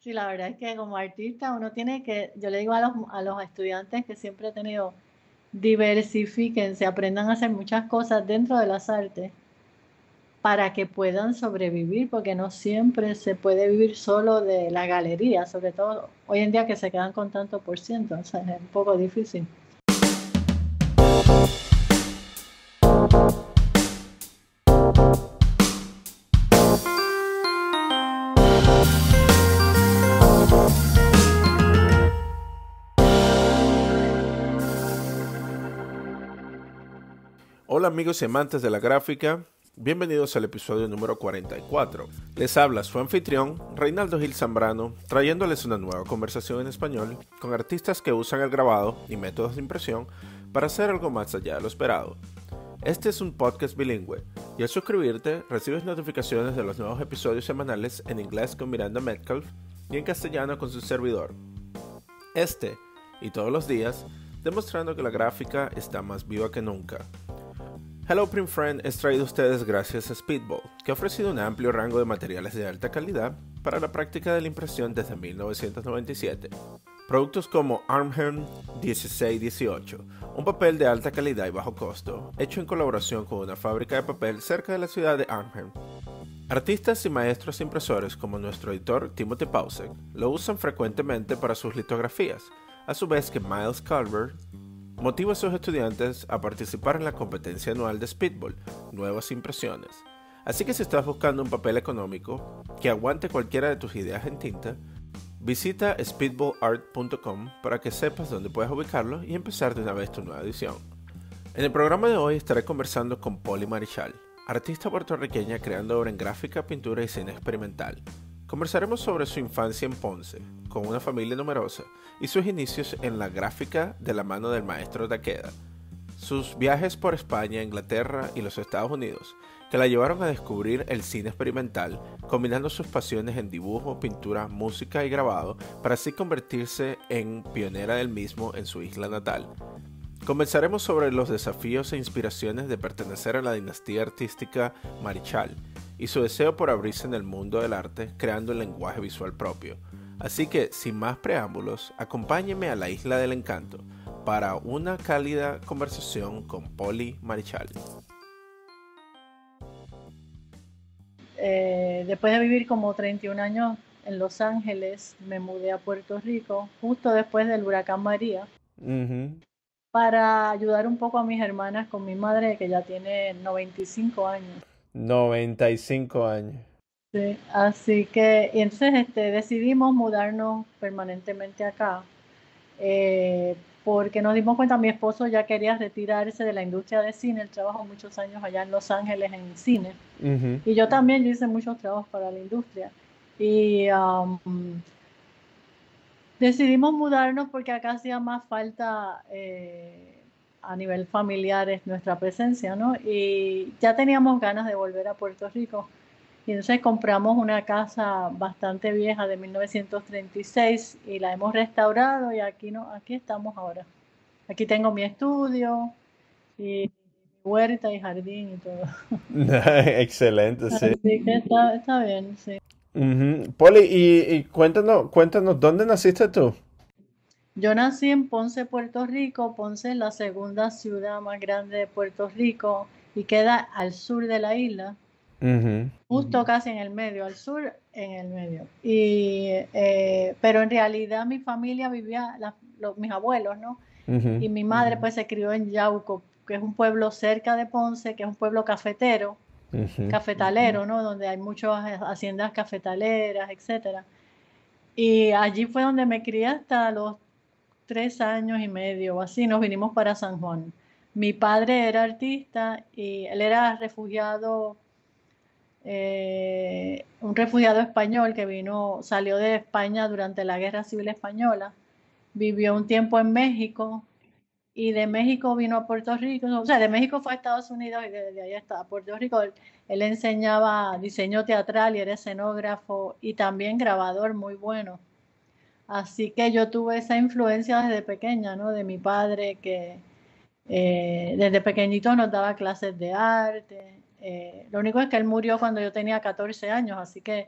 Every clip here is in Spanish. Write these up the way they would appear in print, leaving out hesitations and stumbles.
Sí, la verdad es que como artista uno tiene que, yo le digo a los estudiantes que siempre he tenido, diversifíquense, aprendan a hacer muchas cosas dentro de las artes para que puedan sobrevivir, porque no siempre se puede vivir solo de la galería, sobre todo hoy en día que se quedan con tanto por ciento, o sea, es un poco difícil. Hola amigos y amantes de la gráfica, bienvenidos al episodio número 44. Les habla su anfitrión, Reinaldo Gil Zambrano, trayéndoles una nueva conversación en español con artistas que usan el grabado y métodos de impresión para hacer algo más allá de lo esperado. Este es un podcast bilingüe y al suscribirte recibes notificaciones de los nuevos episodios semanales en inglés con Miranda Metcalf y en castellano con su servidor. Este y todos los días, demostrando que la gráfica está más viva que nunca. Hello Print Friend es traído a ustedes gracias a Speedball, que ha ofrecido un amplio rango de materiales de alta calidad para la práctica de la impresión desde 1997. Productos como Arnhem 1618, un papel de alta calidad y bajo costo, hecho en colaboración con una fábrica de papel cerca de la ciudad de Arnhem. Artistas y maestros impresores como nuestro editor Timothy Pausek lo usan frecuentemente para sus litografías, a su vez que Miles Calvert motiva a sus estudiantes a participar en la competencia anual de Speedball, Nuevas Impresiones. Así que si estás buscando un papel económico que aguante cualquiera de tus ideas en tinta, visita speedballart.com para que sepas dónde puedes ubicarlo y empezar de una vez tu nueva edición. En el programa de hoy estaré conversando con Polly Marichal, artista puertorriqueña creando obra en gráfica, pintura y cine experimental. Conversaremos sobre su infancia en Ponce, con una familia numerosa, y sus inicios en la gráfica de la mano del maestro Takeda. Sus viajes por España, Inglaterra y los Estados Unidos, que la llevaron a descubrir el cine experimental, combinando sus pasiones en dibujo, pintura, música y grabado, para así convertirse en pionera del mismo en su isla natal. Conversaremos sobre los desafíos e inspiraciones de pertenecer a la dinastía artística Marichal, y su deseo por abrirse en el mundo del arte creando un lenguaje visual propio. Así que, sin más preámbulos, acompáñenme a la Isla del Encanto para una cálida conversación con Polly Marichal. Después de vivir como 31 años en Los Ángeles, me mudé a Puerto Rico justo después del huracán María para ayudar un poco a mis hermanas con mi madre que ya tiene 95 años. 95 años. Sí, así que, y entonces decidimos mudarnos permanentemente acá, eh, porque nos dimos cuenta, mi esposo ya quería retirarse de la industria de cine, él trabajó muchos años allá en Los Ángeles en cine, y yo también hice muchos trabajos para la industria, y decidimos mudarnos porque acá hacía más falta a nivel familiar es nuestra presencia, ¿no? Y ya teníamos ganas de volver a Puerto Rico. Y entonces compramos una casa bastante vieja de 1936 y la hemos restaurado y aquí, no, aquí estamos ahora. Aquí tengo mi estudio y huerta y jardín y todo. Excelente, sí. Así que está bien, sí. Polly, y cuéntanos, ¿dónde naciste tú? Yo nací en Ponce, Puerto Rico. Ponce es la segunda ciudad más grande de Puerto Rico y queda al sur de la isla. Justo casi en el medio, al sur, en el medio. Pero en realidad mi familia vivía, mis abuelos, ¿no? Y mi madre pues se crió en Yauco, que es un pueblo cerca de Ponce, que es un pueblo cafetero, cafetalero, ¿no? Donde hay muchas haciendas cafetaleras, etcétera. Y allí fue donde me crié hasta los 3 años y medio o así, nos vinimos para San Juan. Mi padre era artista y él era refugiado, un refugiado español que salió de España durante la Guerra Civil Española, vivió un tiempo en México y de México vino a Puerto Rico, o sea, de México fue a Estados Unidos y desde ahí hasta Puerto Rico. Él enseñaba diseño teatral y era escenógrafo y también grabador muy bueno. Así que yo tuve esa influencia desde pequeña, ¿no? De mi padre que desde pequeñito nos daba clases de arte. Lo único es que él murió cuando yo tenía 14 años, así que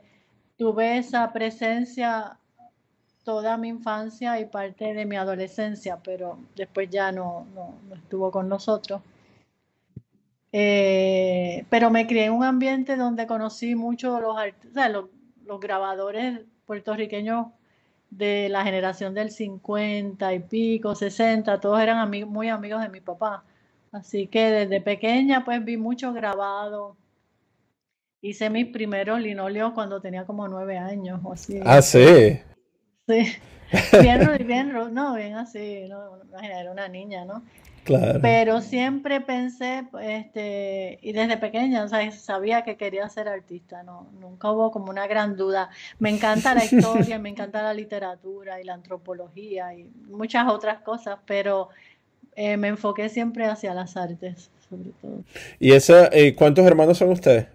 tuve esa presencia toda mi infancia y parte de mi adolescencia, pero después ya no estuvo con nosotros. Pero me crié en un ambiente donde conocí mucho los grabadores puertorriqueños de la generación del 50 y pico, 60, todos eran muy amigos de mi papá. Así que desde pequeña pues vi mucho grabado. Hice mis primeros linoleos cuando tenía como 9 años o así. Ah, sí. Sí, bien así, no, imagina, era una niña, ¿no? Claro. Pero siempre pensé, y desde pequeña, o sea, sabía que quería ser artista, no, nunca hubo como una gran duda. Me encanta la historia, me encanta la literatura y la antropología y muchas otras cosas, pero me enfoqué siempre hacia las artes, sobre todo. ¿Y cuántos hermanos son ustedes?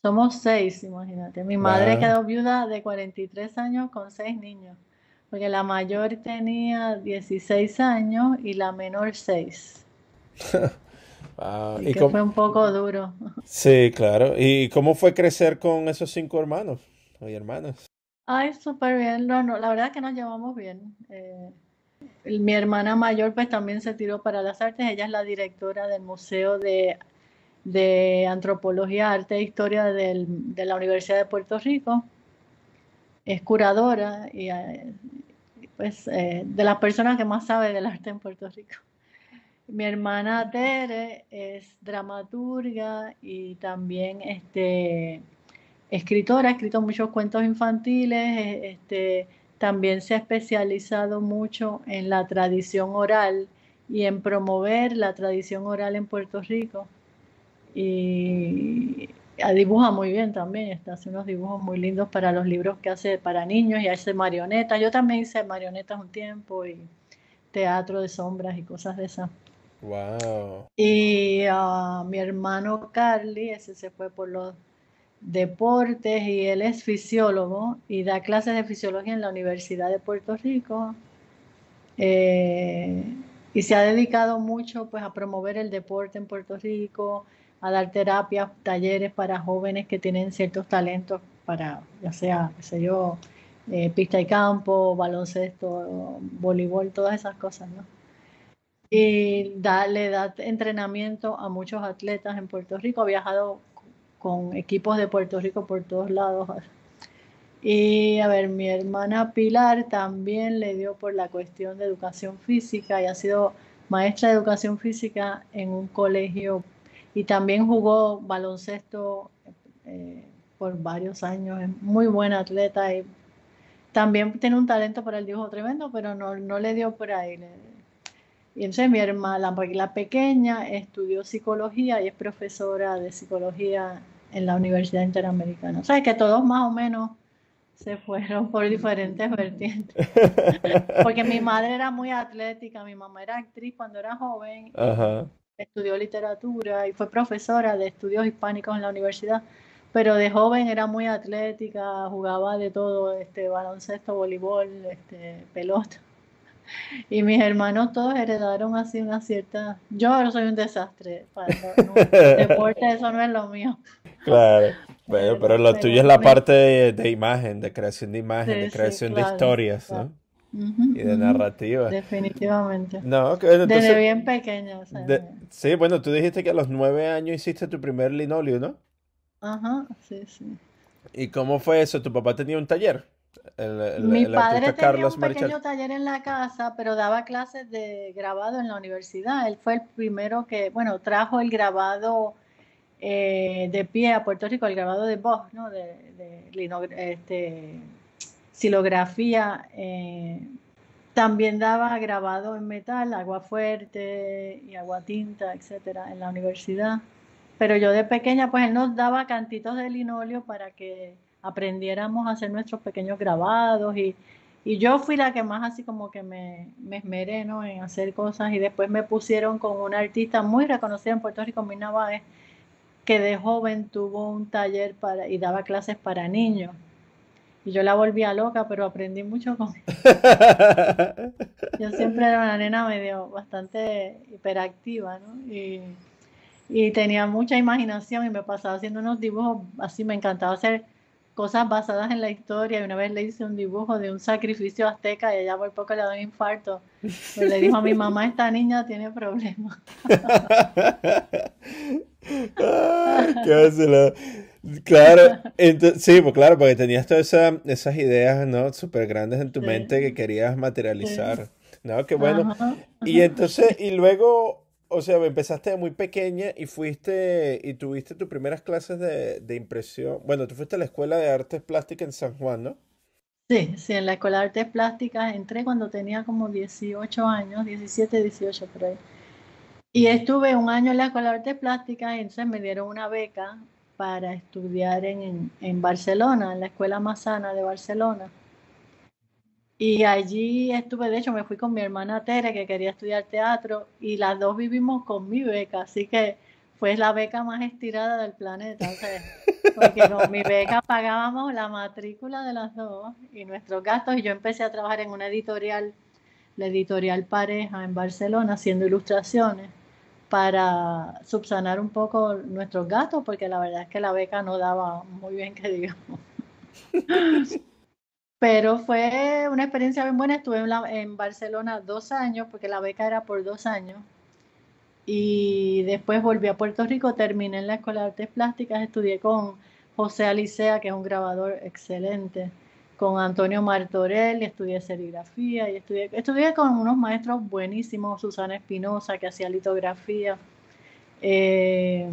Somos 6, imagínate. Mi madre Wow. quedó viuda de 43 años con 6 niños, porque la mayor tenía 16 años y la menor 6. Wow. Así que fue un poco duro. Sí, claro. ¿Y cómo fue crecer con esos 5 hermanos y hermanas? Ay, súper bien. No, la verdad es que nos llevamos bien. Mi hermana mayor pues también se tiró para las artes. Ella es la directora del Museo de Antropología, Arte e Historia de la Universidad de Puerto Rico. Es curadora y pues de las personas que más sabe del arte en Puerto Rico. Mi hermana Tere es dramaturga y también escritora, ha escrito muchos cuentos infantiles, también se ha especializado mucho en la tradición oral y en promover la tradición oral en Puerto Rico. Y dibuja muy bien también, hace unos dibujos muy lindos para los libros que hace para niños y hace marionetas. Yo también hice marionetas un tiempo y teatro de sombras y cosas de esas. Wow. Y mi hermano Carly, ese se fue por los deportes y él es fisiólogo y da clases de fisiología en la Universidad de Puerto Rico. Eh, y se ha dedicado mucho pues a promover el deporte en Puerto Rico, a dar terapias, talleres para jóvenes que tienen ciertos talentos para, ya sea, qué sé yo, pista y campo, baloncesto, voleibol, todas esas cosas, ¿no? Y le da entrenamiento a muchos atletas en Puerto Rico, ha viajado con equipos de Puerto Rico por todos lados. Y a ver, mi hermana Pilar también le dio por la cuestión de educación física y ha sido maestra de educación física en un colegio y también jugó baloncesto por varios años. Es muy buena atleta y también tiene un talento para el dibujo tremendo, pero no le dio por ahí. Y entonces mi hermana, la pequeña, estudió psicología y es profesora de psicología en la Universidad Interamericana. O sea, que todos más o menos se fueron por diferentes vertientes. Porque mi madre era muy atlética, mi mamá era actriz cuando era joven y Ajá. estudió literatura y fue profesora de estudios hispánicos en la universidad, pero de joven era muy atlética, jugaba de todo, baloncesto, voleibol, pelota. Y mis hermanos todos heredaron así una cierta... Yo soy un desastre, el deporte eso no es lo mío, Claro. Bueno, pero lo tuyo es pero la parte de imagen, de creación de imagen, de sí, sí, creación de claro, historias, claro. ¿no? Ujú, Y de ujú, narrativa. definitivamente. No, Desde entonces, bien pequeña, o sea, sí, bueno, tú dijiste que a los 9 años hiciste tu primer linoleo, ¿no? ajá, sí, sí. ¿Y cómo fue eso? ¿Tu papá tenía un taller? Mi El padre artista tenía Carlos un Marichal. pequeño taller en la casa, pero daba clases de grabado en la universidad. Él fue el primero que, bueno, trajo el grabado de pie a Puerto Rico, el grabado de voz, ¿no? Xilografía. También daba grabado en metal, agua fuerte y agua tinta, etcétera, en la universidad. Pero yo de pequeña, pues él nos daba cantitos de linóleo para que aprendiéramos a hacer nuestros pequeños grabados y yo fui la que más así como que me esmeré, ¿no? En hacer cosas y después me pusieron con una artista muy reconocida en Puerto Rico, Mirna Báez, que de joven tuvo un taller y daba clases para niños. Y yo la volvía loca, pero aprendí mucho con... Yo siempre era una nena medio bastante hiperactiva, ¿no? Y tenía mucha imaginación y me pasaba haciendo unos dibujos así, me encantaba hacer cosas basadas en la historia. Y una vez le hice un dibujo de un sacrificio azteca y ella por poco le da un infarto. Pues le dijo a mi mamá, esta niña tiene problemas. Ay, qué vacilón. Claro, sí, pues claro, porque tenías todas esas ideas, ¿no? Súper grandes en tu mente que Sí, querías sí. materializar. No, qué bueno. Ajá, Y ajá. entonces, y luego, o sea, empezaste de muy pequeña y fuiste, y tuviste tus primeras clases de impresión. Bueno, tú fuiste a la Escuela de Artes Plásticas en San Juan, ¿no? Sí, sí, en la Escuela de Artes Plásticas entré cuando tenía como 18 años, 17, 18 por ahí. Y estuve un año en la Escuela de Artes Plásticas y entonces me dieron una beca para estudiar en Barcelona, en la Escuela Massana de Barcelona. Y allí estuve, de hecho me fui con mi hermana Tere, que quería estudiar teatro, y las dos vivimos con mi beca, así que fue la beca más estirada del planeta, o sea, porque con mi beca pagábamos la matrícula de las dos y nuestros gastos, y yo empecé a trabajar en una editorial, la editorial Pareja en Barcelona, haciendo ilustraciones para subsanar un poco nuestros gastos, porque la verdad es que la beca no daba muy bien que digamos. Pero fue una experiencia bien buena. Estuve en Barcelona 2 años, porque la beca era por 2 años. Y después volví a Puerto Rico, terminé en la Escuela de Artes Plásticas, estudié con José Alicea, que es un grabador excelente, con Antonio Martorell, estudié serigrafía y estudié con unos maestros buenísimos, Susana Espinosa, que hacía litografía, eh,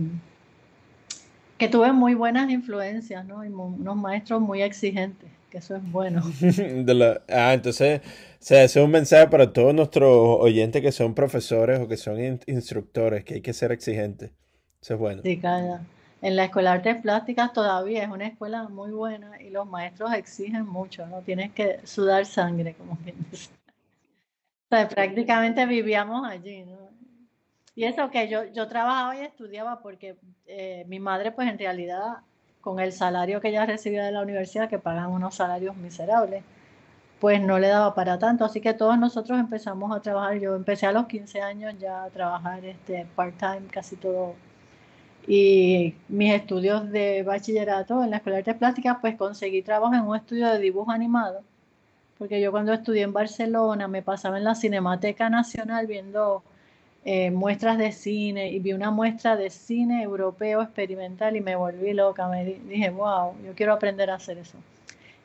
que tuve muy buenas influencias, ¿no? Y unos maestros muy exigentes, que eso es bueno. Entonces, o sea, ese es un mensaje para todos nuestros oyentes que son profesores o que son instructores, que hay que ser exigentes. Eso es bueno. Sí, en la Escuela de Artes Plásticas todavía es una escuela muy buena y los maestros exigen mucho, ¿no? Tienes que sudar sangre, como quien dice. O sea, prácticamente vivíamos allí, ¿no? Y eso que yo trabajaba y estudiaba porque mi madre, pues en realidad, con el salario que ella recibía de la universidad, que pagan unos salarios miserables, pues no le daba para tanto. Así que todos nosotros empezamos a trabajar. Yo empecé a los 15 años ya a trabajar part-time, casi todo. Y mis estudios de bachillerato en la Escuela de Artes Plásticas, pues conseguí trabajo en un estudio de dibujo animado, porque yo cuando estudié en Barcelona me pasaba en la Cinemateca Nacional viendo muestras de cine y vi una muestra de cine europeo experimental y me volví loca, dije, wow, yo quiero aprender a hacer eso.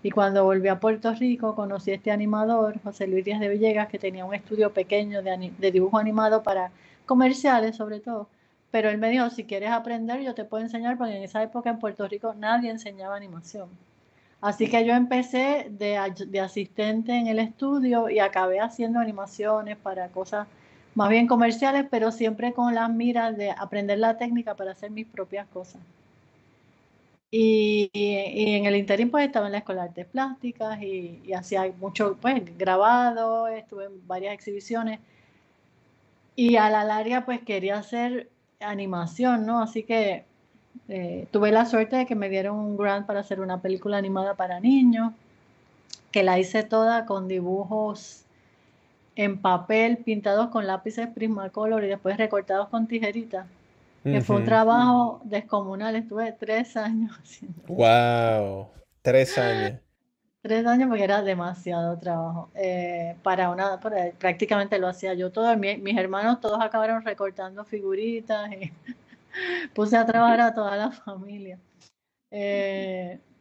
Y cuando volví a Puerto Rico conocí a este animador, José Luis Díaz de Villegas, que tenía un estudio pequeño de dibujo animado para comerciales sobre todo. Pero él me dijo, si quieres aprender, yo te puedo enseñar, porque en esa época en Puerto Rico nadie enseñaba animación. Así que yo empecé de asistente en el estudio y acabé haciendo animaciones para cosas más bien comerciales, pero siempre con las miras de aprender la técnica para hacer mis propias cosas. Y en el interín pues estaba en la Escuela de Artes Plásticas y hacía mucho pues grabado, estuve en varias exhibiciones y a la larga pues quería hacer animación, ¿no? Así que tuve la suerte de que me dieron un grant para hacer una película animada para niños, que la hice toda con dibujos en papel, pintados con lápices Prismacolor y después recortados con tijeritas, que fue un trabajo descomunal. Estuve 3 años haciendo eso. Wow, 3 años. 3 años porque era demasiado trabajo. Prácticamente lo hacía yo todo. Mis hermanos todos acabaron recortando figuritas y puse a trabajar a toda la familia.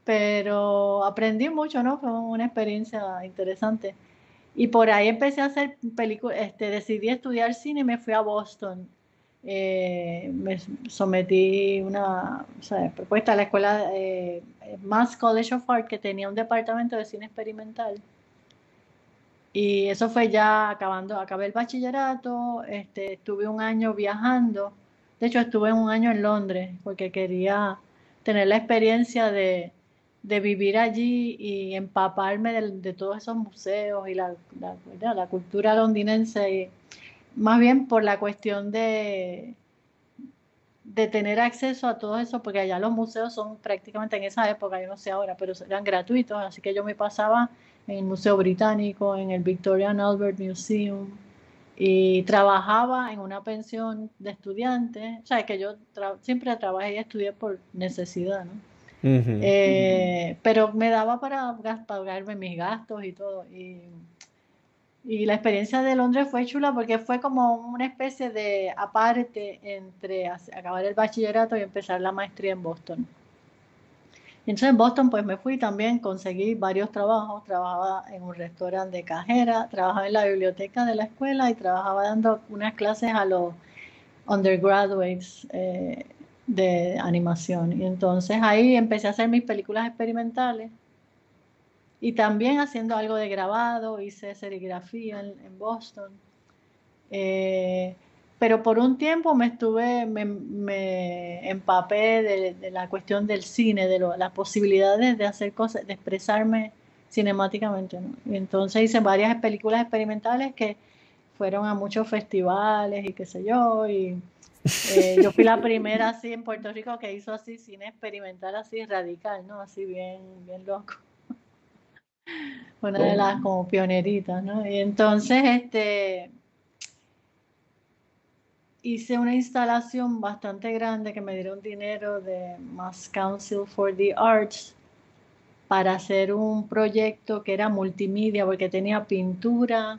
Pero aprendí mucho, ¿no? Fue una experiencia interesante. Y por ahí empecé a hacer películas, decidí estudiar cine y me fui a Boston. Me sometí una, o sea, propuesta a la escuela Mass College of Art, que tenía un departamento de cine experimental. Y eso fue ya acabé el bachillerato, estuve un año viajando. De hecho, estuve un año en Londres porque quería tener la experiencia de vivir allí y empaparme de todos esos museos y la cultura londinense. Y más bien por la cuestión de tener acceso a todo eso, porque allá los museos son prácticamente en esa época, yo no sé ahora, pero eran gratuitos, así que yo me pasaba en el Museo Británico, en el Victorian Albert Museum, y trabajaba en una pensión de estudiantes, o sea, que yo siempre trabajé y estudié por necesidad, ¿no? Ujú. Pero me daba para pagarme mis gastos y todo. Y la experiencia de Londres fue chula porque fue como una especie de aparte entre acabar el bachillerato y empezar la maestría en Boston. Y entonces en Boston pues me fui también, conseguí varios trabajos, trabajaba en un restaurante de cajera, trabajaba en la biblioteca de la escuela y trabajaba dando unas clases a los undergraduates de animación. Y entonces ahí empecé a hacer mis películas experimentales y también haciendo algo de grabado, hice serigrafía en Boston. Eh, pero por un tiempo me empapé de la cuestión del cine, las posibilidades de hacer cosas, de expresarme cinemáticamente, ¿no? Y entonces hice varias películas experimentales que fueron a muchos festivales y qué sé yo, y yo fui la primera así en Puerto Rico que hizo así cine experimental así radical, ¿no? Así bien, bien loco. Una de las como pioneritas, ¿no? Y entonces, hice una instalación bastante grande que me dieron dinero de Mass Council for the Arts para hacer un proyecto que era multimedia porque tenía pintura,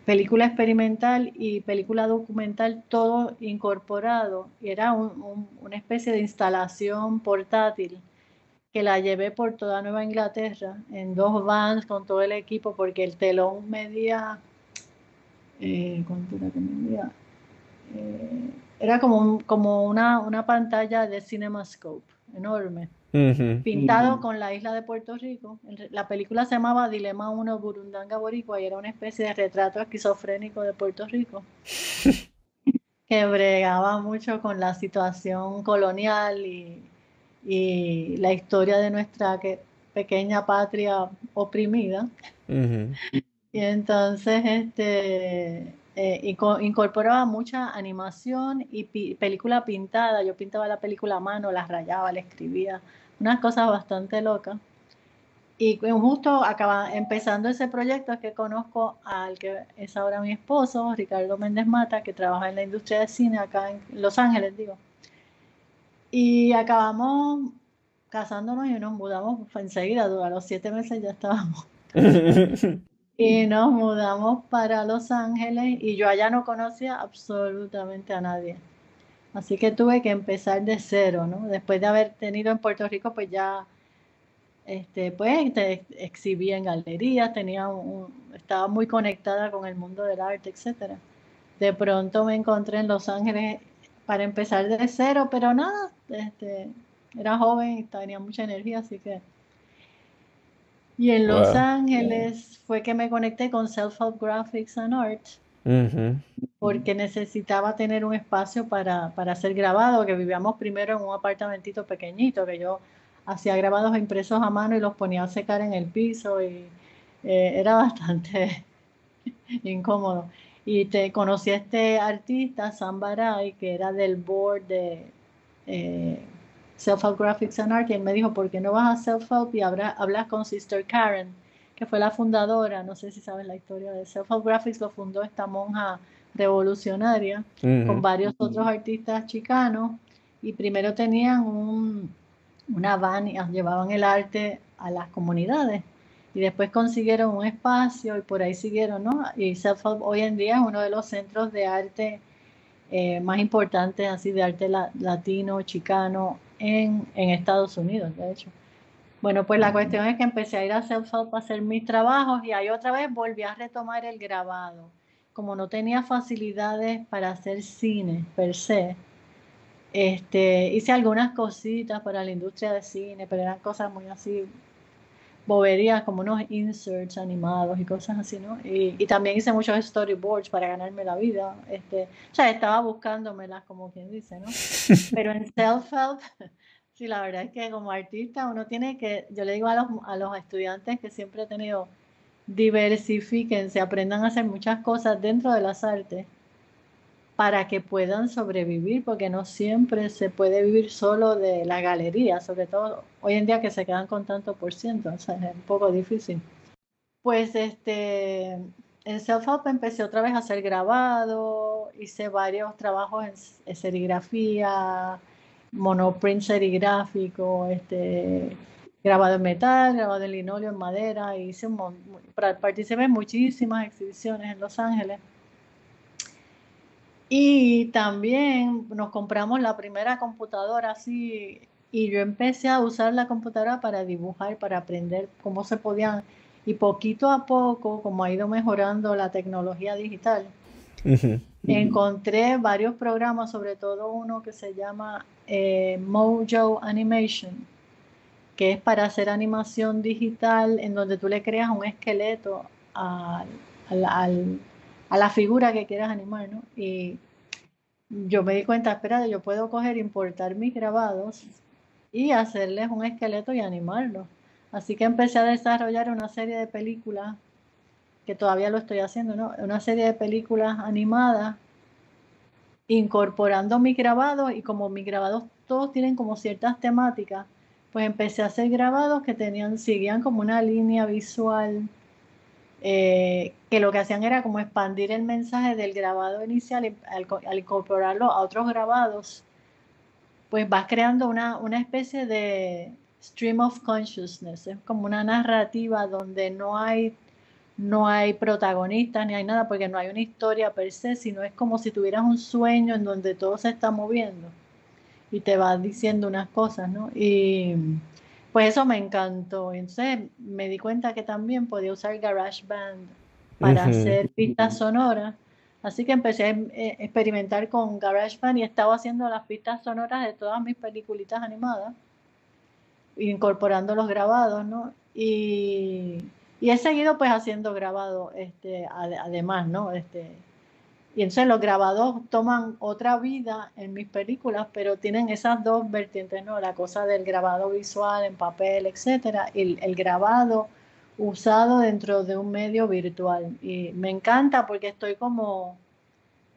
película experimental y película documental todo incorporado. Y era una especie de instalación portátil que la llevé por toda Nueva Inglaterra en 2 vans con todo el equipo porque el telón medía, ¿cuánto era que medía? Era como, como una pantalla de CinemaScope enorme, Ujú. pintado con la isla de Puerto Rico. La película se llamaba Dilema 1 Burundanga Boricua y era una especie de retrato esquizofrénico de Puerto Rico que bregaba mucho con la situación colonial y la historia de nuestra pequeña patria oprimida. Ujú. Y entonces incorporaba mucha animación y película pintada. Yo pintaba la película a mano, la rayaba, la escribía, unas cosas bastante locas. Y justo empezando ese proyecto es que conozco al que es ahora mi esposo, Ricardo Méndez Mata, que trabaja en la industria de cine acá en Los Ángeles, digo. Y acabamos casándonos y nos mudamos enseguida, a los 7 meses ya estábamos. Y nos mudamos para Los Ángeles y yo allá no conocía absolutamente a nadie. Así que tuve que empezar de cero, ¿no? Después de haber tenido en Puerto Rico, pues ya, pues exhibía en galerías, estaba muy conectada con el mundo del arte, etcétera. De pronto me encontré en Los Ángeles para empezar de cero, pero nada, era joven y tenía mucha energía, así que... Y en Los Wow. Ángeles fue que me conecté con Self-Help Graphics and Art, Ujú. porque necesitaba tener un espacio para hacer grabado, que vivíamos primero en un apartamentito pequeñito, que yo hacía grabados impresos a mano y los ponía a secar en el piso y era bastante incómodo. Y te conocí a este artista, Sam Barai, que era del board de eh, Self-Help Graphics and Art, y él me dijo, ¿por qué no vas a Self-Help y hablas con Sister Karen, que fue la fundadora? No sé si sabes la historia de Self-Help Graphics, lo fundó esta monja revolucionaria con Ujú. varios otros artistas chicanos, y primero tenían una van y llevaban el arte a las comunidades. Y después consiguieron un espacio y por ahí siguieron, ¿no? Y Self-Help hoy en día es uno de los centros de arte más importantes, así de arte latino, chicano, en Estados Unidos, de hecho. Bueno, pues la cuestión es que empecé a ir a Self-Help para hacer mis trabajos y ahí otra vez volví a retomar el grabado. Como no tenía facilidades para hacer cine per se, hice algunas cositas para la industria de cine, pero eran cosas muy así boberías como unos inserts animados y cosas así, ¿no? Y también hice muchos storyboards para ganarme la vida. O sea, estaba buscándomelas como quien dice, ¿no? Pero en self-help, sí, la verdad es que como artista uno tiene que, yo le digo a los estudiantes que siempre he tenido, diversifíquense, aprendan a hacer muchas cosas dentro de las artes para que puedan sobrevivir, porque no siempre se puede vivir solo de la galería, sobre todo hoy en día que se quedan con tanto por ciento, o sea, es un poco difícil. Pues en Self-Help empecé otra vez a hacer grabado, hice varios trabajos en serigrafía, monoprint serigráfico, grabado en metal, grabado en linóleo, en madera. Participé en muchísimas exhibiciones en Los Ángeles. Y también nos compramos la primera computadora así, y yo empecé a usar la computadora para dibujar, para aprender cómo se podían. Y poquito a poco, como ha ido mejorando la tecnología digital, encontré varios programas, sobre todo uno que se llama Mojo Animation, que es para hacer animación digital, en donde tú le creas un esqueleto al- al- a la figura que quieras animar, ¿no? Y yo me di cuenta, espera, yo puedo coger, importar mis grabados y hacerles un esqueleto y animarlos. Así que empecé a desarrollar una serie de películas, que todavía lo estoy haciendo, ¿no? Una serie de películas animadas, incorporando mis grabados, y como mis grabados todos tienen como ciertas temáticas, pues empecé a hacer grabados que seguían como una línea visual, que lo que hacían era como expandir el mensaje del grabado inicial, y al incorporarlo a otros grabados, pues vas creando una especie de stream of consciousness. Es como una narrativa donde no hay protagonistas ni hay nada, porque no hay una historia per se, sino es como si tuvieras un sueño en donde todo se está moviendo y te va diciendo unas cosas, ¿no? Y pues eso me encantó. Entonces me di cuenta que también podía usar GarageBand para hacer pistas sonoras. Así que empecé a experimentar con GarageBand, y estaba haciendo las pistas sonoras de todas mis peliculitas animadas, incorporando los grabados, ¿no? Y he seguido pues haciendo grabados, además, ¿no? Y entonces los grabados toman otra vida en mis películas, pero tienen esas dos vertientes, ¿no? La cosa del grabado visual en papel, etcétera, y el grabado usado dentro de un medio virtual. Y me encanta porque estoy como,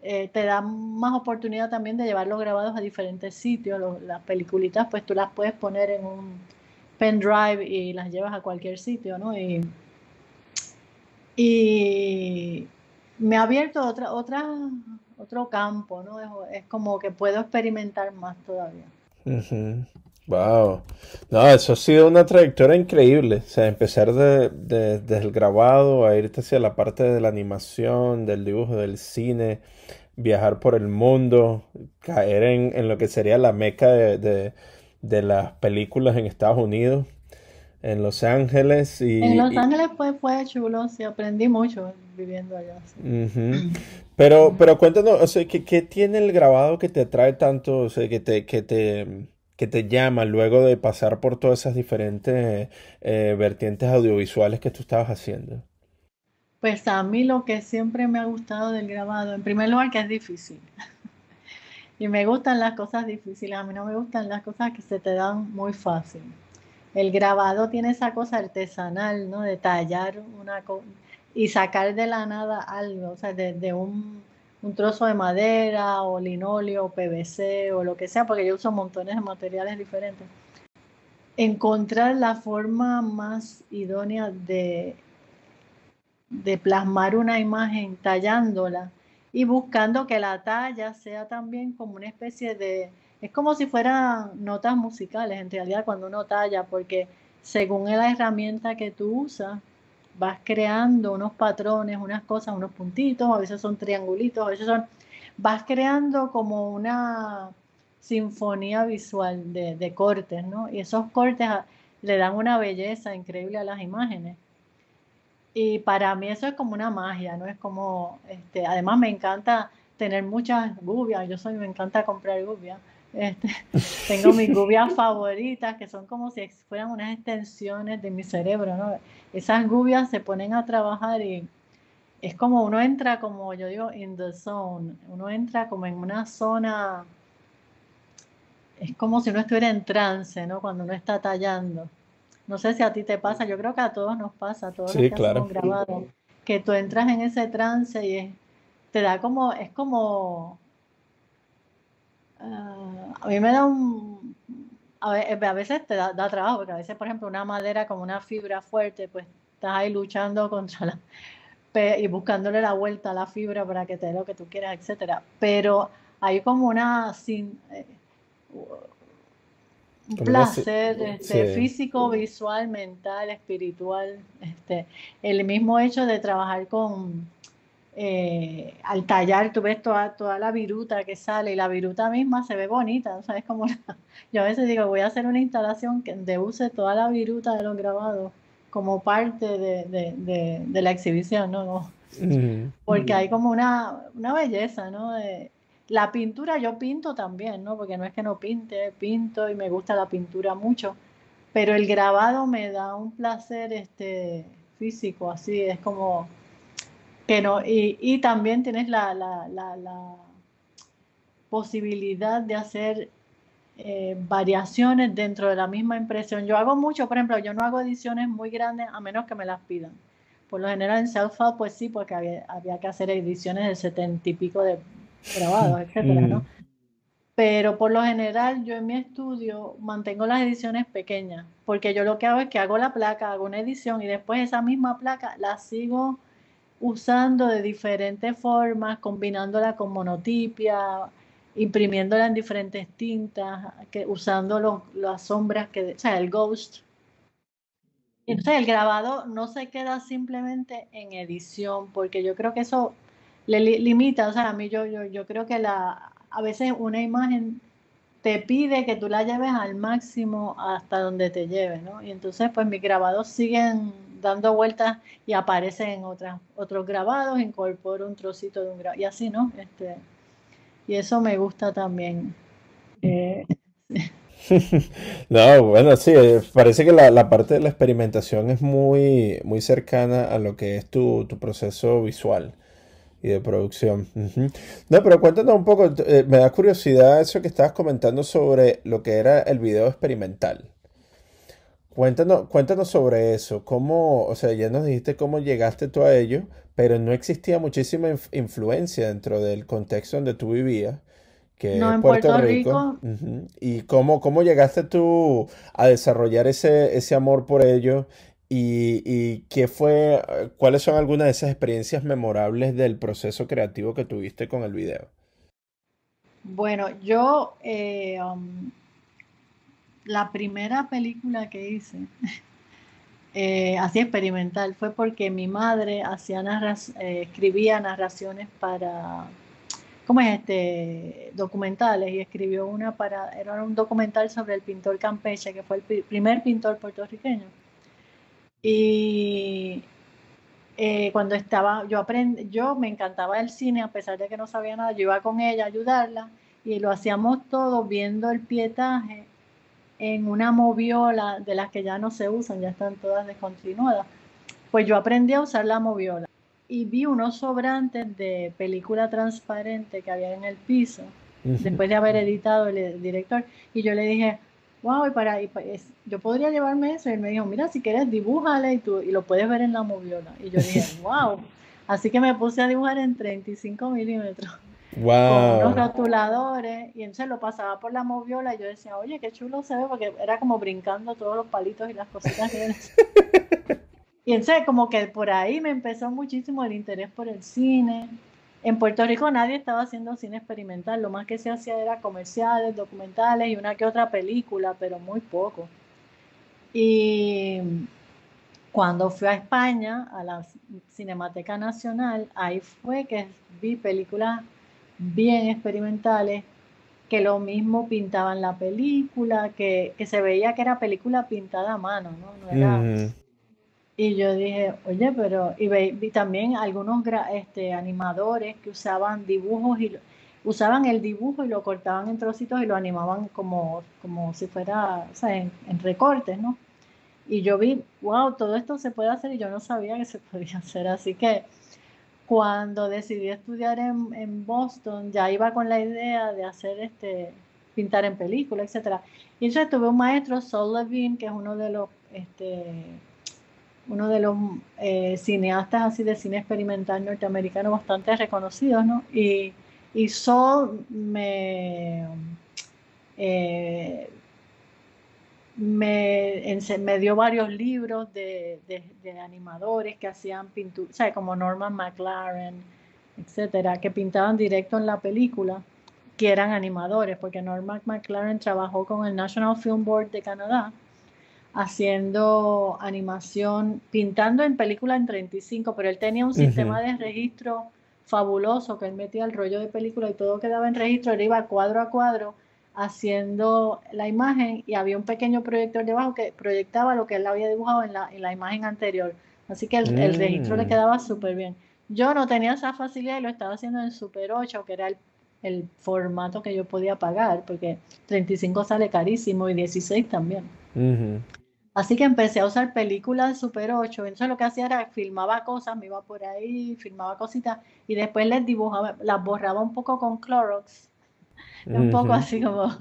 te da más oportunidad también de llevar los grabados a diferentes sitios. Las peliculitas, pues tú las puedes poner en un pendrive y las llevas a cualquier sitio, ¿no? Y me ha abierto otro campo, ¿no? Es como que puedo experimentar más todavía. Wow. No, eso ha sido una trayectoria increíble. O sea, empezar desde el grabado a irte hacia la parte de la animación, del dibujo, del cine, viajar por el mundo, caer en lo que sería la meca de las películas en Estados Unidos, en Los Ángeles En Los Ángeles fue chulo, sí, aprendí mucho viviendo allá. Sí. Ujú. Pero cuéntanos, o sea, ¿qué tiene el grabado que te atrae tanto, o sea, que te llama luego de pasar por todas esas diferentes vertientes audiovisuales que tú estabas haciendo? Pues a mí lo que siempre me ha gustado del grabado, en primer lugar, que es difícil. Y me gustan las cosas difíciles, a mí no me gustan las cosas que se te dan muy fácil. El grabado tiene esa cosa artesanal, ¿no? De tallar y sacar de la nada algo, o sea, de un trozo de madera o linóleo o PVC o lo que sea, porque yo uso montones de materiales diferentes. Encontrar la forma más idónea de plasmar una imagen tallándola, y buscando que la talla sea también como una especie de, es como si fueran notas musicales en realidad cuando uno talla, porque según la herramienta que tú usas, vas creando unos patrones, unas cosas, unos puntitos, a veces son triangulitos, a veces vas creando como una sinfonía visual de cortes, ¿no? Y esos cortes le dan una belleza increíble a las imágenes. Y para mí eso es como una magia, ¿no? Es como, además me encanta tener muchas gubias, me encanta comprar gubias. Este, tengo mis gubias favoritas, que son como si fueran unas extensiones de mi cerebro, ¿no? Esas gubias se ponen a trabajar, y es como uno entra, como yo digo, in the zone, uno entra como en una zona, es como si uno estuviera en trance, ¿no? Cuando uno está tallando. No sé si a ti te pasa, yo creo que a todos nos pasa, a todos los Sí, que claro. hacemos grabados, que tú entras en ese trance y te da como, es como, a mí me da a veces te da trabajo, porque a veces, por ejemplo, una madera con una fibra fuerte, pues estás ahí luchando contra y buscándole la vuelta a la fibra para que te dé lo que tú quieras, etcétera. Pero hay como Un Como una... placer Sí. físico, visual, mental, espiritual. El mismo hecho de trabajar con, al tallar, tú ves toda la viruta que sale y la viruta misma se ve bonita, ¿sabes? Yo a veces digo, voy a hacer una instalación que use toda la viruta de los grabados como parte de la exhibición, ¿no? Ujú. Porque hay como una belleza, ¿no? La pintura yo pinto también, ¿no? Porque no es que no pinte, pinto y me gusta la pintura mucho, pero el grabado me da un placer físico, así es como que no, y también tienes la posibilidad de hacer variaciones dentro de la misma impresión. Yo hago mucho, por ejemplo, yo no hago ediciones muy grandes a menos que me las pidan. Por lo general en Self-Help, pues sí, porque había que hacer ediciones de 70 y pico de grabados, etcétera, Mm. ¿no? Pero por lo general yo en mi estudio mantengo las ediciones pequeñas, porque yo lo que hago es que hago la placa, hago una edición y después esa misma placa la sigo usando de diferentes formas, combinándola con monotipia, imprimiéndola en diferentes tintas, usando las sombras o sea, el ghost. Entonces el grabado no se queda simplemente en edición, porque yo creo que eso limita, o sea, a mí yo creo que a veces una imagen te pide que tú la lleves al máximo hasta donde te lleve, ¿no? Y entonces, pues mis grabados siguen dando vueltas y aparecen en otros grabados, incorporo un trocito de un grabado, y así, ¿no? Y eso me gusta también. Eh, No, bueno, sí, parece que la parte de la experimentación es muy, muy cercana a lo que es tu proceso visual y de producción. Ujú. No, pero cuéntanos un poco, me da curiosidad eso que estabas comentando sobre lo que era el video experimental. Cuéntanos sobre eso, cómo, o sea, ya nos dijiste cómo llegaste tú a ello, pero no existía muchísima influencia dentro del contexto donde tú vivías, que no, es en Puerto Puerto Rico. Rico, Ujú. ¿Y cómo llegaste tú a desarrollar ese amor por ello? Y qué fue, cuáles son algunas de esas experiencias memorables del proceso creativo que tuviste con el video? bueno, yo, la primera película que hice, así experimental, fue porque mi madre escribía narraciones para, ¿cómo es documentales? Y escribió era un documental sobre el pintor Campeche, que fue el primer pintor puertorriqueño. Y cuando yo me encantaba el cine, a pesar de que no sabía nada, yo iba con ella a ayudarla y lo hacíamos todo viendo el pietaje en una moviola de las que ya no se usan, ya están todas descontinuadas. Pues yo aprendí a usar la moviola y vi unos sobrantes de película transparente que había en el piso, Ujú. después de haber editado el director, y yo le dije, wow, yo podría llevarme eso, y él me dijo, mira, si quieres dibújale y lo puedes ver en la moviola, y yo dije, wow, así que me puse a dibujar en 35 milímetros con unos Wow. rotuladores y entonces lo pasaba por la moviola y yo decía, oye, qué chulo se ve porque era como brincando todos los palitos y las cositas que yo decía. Y entonces como que por ahí me empezó muchísimo el interés por el cine. En Puerto Rico nadie estaba haciendo cine experimental, lo más que se hacía era comerciales, documentales y una que otra película, pero muy poco. Y cuando fui a España, a la Cinemateca Nacional, ahí fue que vi películas bien experimentales, que lo mismo pintaban la película, que se veía que era película pintada a mano, ¿no? No era. Ujú. Y yo dije, oye, pero, vi también algunos animadores que usaban dibujos usaban el dibujo y lo cortaban en trocitos y lo animaban como si fuera, o sea, en recortes, ¿no? Y yo vi, wow, todo esto se puede hacer y yo no sabía que se podía hacer. Así que cuando decidí estudiar en Boston, ya iba con la idea de hacer pintar en película, etcétera. Y entonces tuve un maestro, Saul Levine, que es uno de los cineastas así de cine experimental norteamericano bastante reconocidos, ¿no? Y Saul eh, me dio varios libros de animadores que hacían pintura, o sea, como Norman McLaren, etcétera, que pintaban directo en la película. que eran animadores, porque Norman McLaren trabajó con el National Film Board de Canadá haciendo animación, pintando en película en 35, pero él tenía un sistema de registro fabuloso, que él metía el rollo de película y todo quedaba en registro, él iba cuadro a cuadro haciendo la imagen y había un pequeño proyector debajo que proyectaba lo que él había dibujado en la imagen anterior. Así que el registro le quedaba súper bien. Yo no tenía esa facilidad y lo estaba haciendo en Super 8, que era el formato que yo podía pagar, porque 35 sale carísimo y 16 también. Así que empecé a usar películas de Super 8. Entonces lo que hacía era filmaba cosas, me iba por ahí, filmaba cositas y después les dibujaba, las borraba un poco con Clorox. Un poco así como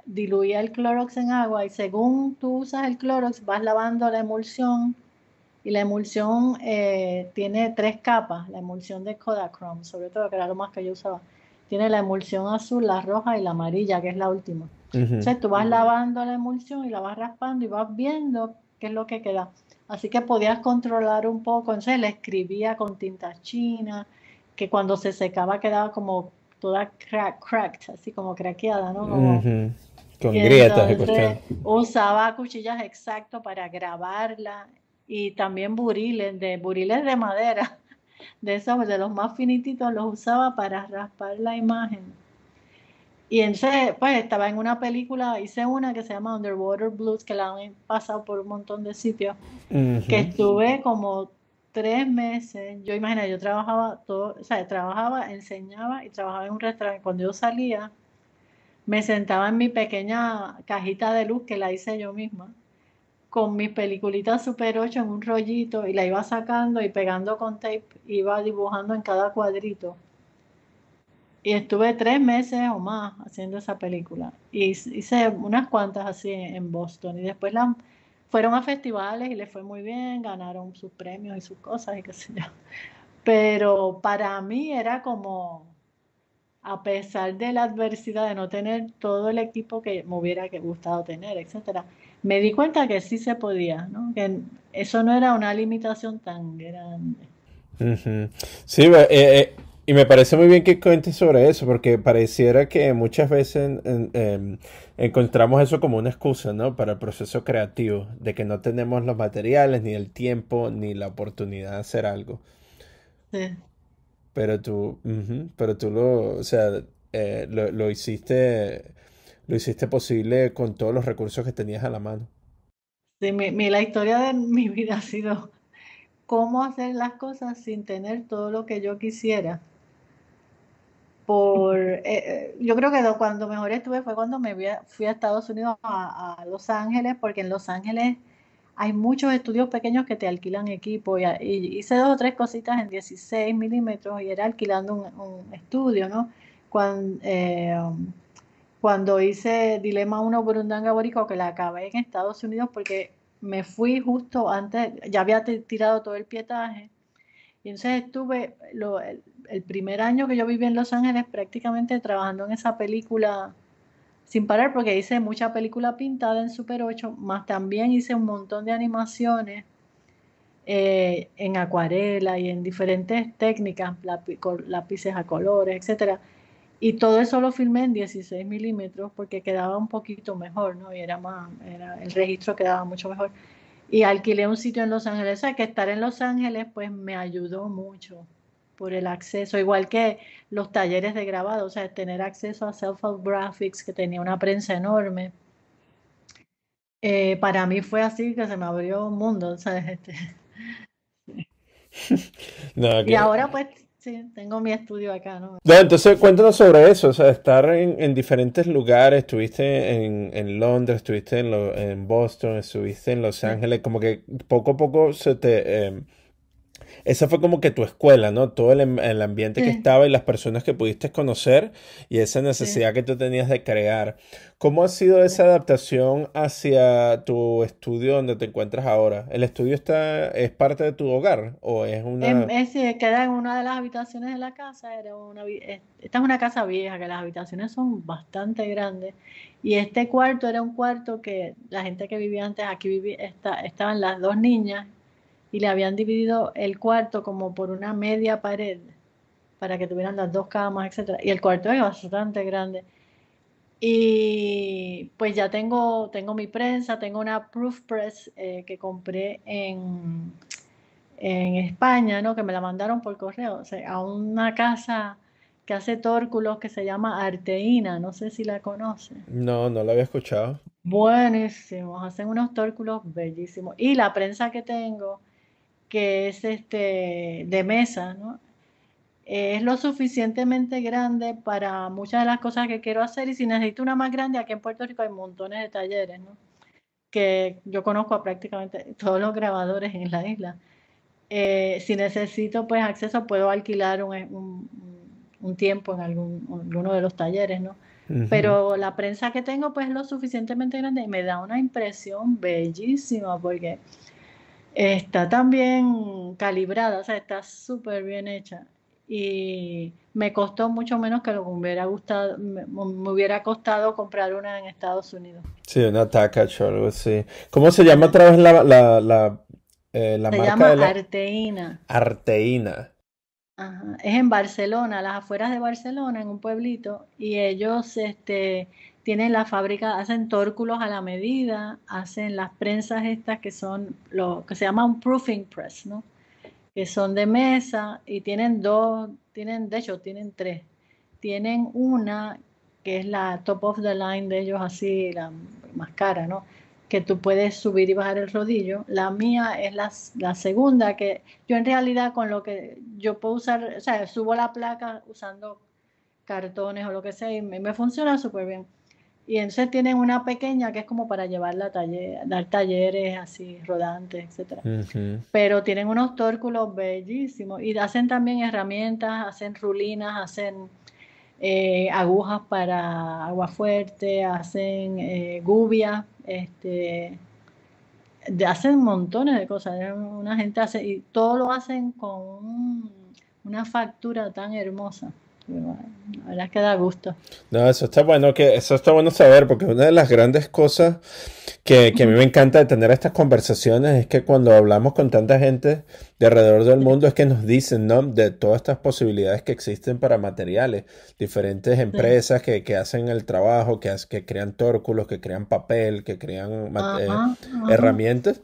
diluía el Clorox en agua y según tú usas el Clorox vas lavando la emulsión y la emulsión tiene 3 capas, la emulsión de Kodachrome, sobre todo, que era lo más que yo usaba. Tiene la emulsión azul, la roja y la amarilla, que es la última. Entonces tú vas lavando la emulsión y la vas raspando y vas viendo qué es lo que queda. Así que podías controlar un poco. Entonces le escribía con tinta china, que cuando se secaba quedaba como toda cracked, así como craqueada, ¿no? Como, Con y grietas de cuestión. entonces usaba cuchillas exacto para grabarla y también buriles de madera, de esos, de los más finititos, los usaba para raspar la imagen. Y entonces, pues estaba en una película, hice una que se llama Underwater Blues, que la han pasado por un montón de sitios, que estuve como 3 meses. Yo imagino, yo trabajaba todo, o sea, trabajaba, enseñaba y trabajaba en un restaurante. Cuando yo salía, me sentaba en mi pequeña cajita de luz que la hice yo misma, con mis peliculitas Super 8 en un rollito y la iba sacando y pegando con tape, iba dibujando en cada cuadrito. Y estuve 3 meses o más haciendo esa película. Y hice unas cuantas así en Boston. Y después fueron a festivales y les fue muy bien, ganaron sus premios y sus cosas y qué sé yo. Pero para mí era como, a pesar de la adversidad de no tener todo el equipo que me hubiera gustado tener, etcétera, me di cuenta que sí se podía, ¿no? Que eso no era una limitación tan grande. Sí, y me parece muy bien que cuentes sobre eso, porque pareciera que muchas veces encontramos eso como una excusa, ¿no? Para el proceso creativo, de que no tenemos los materiales, ni el tiempo, ni la oportunidad de hacer algo. Sí. Pero tú o sea, lo hiciste posible con todos los recursos que tenías a la mano. Sí, la historia de mi vida ha sido cómo hacer las cosas sin tener todo lo que yo quisiera. Yo creo que cuando mejor estuve fue cuando fui a Estados Unidos, a Los Ángeles, porque en Los Ángeles hay muchos estudios pequeños que te alquilan equipo y hice 2 o 3 cositas en 16 milímetros y era alquilando un estudio, ¿no? Cuando hice Dilema 1 Burundanga Boricua, que la acabé en Estados Unidos porque me fui justo antes, ya había tirado todo el pietaje. Y entonces estuve el primer año que yo viví en Los Ángeles prácticamente trabajando en esa película sin parar porque hice mucha película pintada en Super 8, más también hice un montón de animaciones en acuarela y en diferentes técnicas, lápices a colores, etcétera. Y todo eso lo filmé en 16 milímetros porque quedaba un poquito mejor, ¿no? Y el registro quedaba mucho mejor. Y alquilé un sitio en Los Ángeles. O sea, que estar en Los Ángeles, pues me ayudó mucho por el acceso, igual que los talleres de grabado, o sea, tener acceso a Self-Help Graphics, que tenía una prensa enorme. Para mí fue así que se me abrió un mundo, ¿sabes? No, Y ahora, pues, sí, tengo mi estudio acá, ¿no? no, entonces cuéntanos sobre eso, o sea, estar en diferentes lugares, estuviste en Londres, estuviste en Boston, estuviste en Los Sí, Ángeles, como que poco a poco esa fue como que tu escuela, ¿no? Todo el ambiente que sí, estaba y las personas que pudiste conocer y esa sí, necesidad que tú tenías de crear. ¿Cómo ha sido esa sí. adaptación hacia tu estudio donde te encuentras ahora? ¿El estudio es parte de tu hogar o es una... Queda en una de las habitaciones de la casa. Esta es una casa vieja, que las habitaciones son bastante grandes. Y este cuarto era un cuarto que la gente que vivía antes aquí estaban las 2 niñas y le habían dividido el cuarto como por una media pared para que tuvieran las 2 camas, etcétera. Y el cuarto es bastante grande. Y pues ya tengo mi prensa, tengo una proof press que compré en España, ¿no? Que me la mandaron por correo, o sea, a una casa que hace tórculos que se llama Arteína, no sé si la conoce. No, no lo había escuchado. Buenísimos, hacen unos tórculos bellísimos. Y la prensa que tengo, que es de mesa, ¿no? Es lo suficientemente grande para muchas de las cosas que quiero hacer, y si necesito una más grande, aquí en Puerto Rico hay montones de talleres, ¿no? Que yo conozco a prácticamente todos los grabadores en la isla. Si necesito pues acceso, puedo alquilar un tiempo en alguno de los talleres, ¿no? Ujú. Pero la prensa que tengo pues es lo suficientemente grande y me da una impresión bellísima porque está tan bien calibrada, o sea, está súper bien hecha. Y me costó mucho menos que lo que me hubiera gustado, me hubiera costado comprar una en Estados Unidos. Sí, una Takach o algo así. ¿Cómo se llama otra vez la Se marca llama de la Arteína. Arteína? Ajá. Es en Barcelona, a las afueras de Barcelona, en un pueblito, y ellos tienen la fábrica, hacen tórculos a la medida, hacen las prensas estas que son lo que se llama un proofing press, ¿no? Que son de mesa y tienen dos, de hecho tienen tres. Tienen una que es la top of the line de ellos, así, la más cara, ¿no? Que tú puedes subir y bajar el rodillo. La mía es la segunda, que yo en realidad con lo que yo puedo usar, o sea, subo la placa usando cartones o lo que sea y me funciona súper bien. Y entonces tienen una pequeña que es como para llevarla a dar talleres así rodantes, etcétera. Ujú. Pero tienen unos tórculos bellísimos y hacen también herramientas, hacen rulinas, hacen agujas para agua fuerte, hacen gubias, hacen montones de cosas. Una gente hace, y todo lo hacen con una factura tan hermosa. La verdad es que da gusto. No, eso está bueno saber, porque una de las grandes cosas que a mí me encanta de tener estas conversaciones es que cuando hablamos con tanta gente de alrededor del mundo es que nos dicen, ¿no? De todas estas posibilidades que existen para materiales, diferentes Sí. empresas que hacen el trabajo, que crean tórculos, que crean papel, que crean Ajá, ajá. herramientas.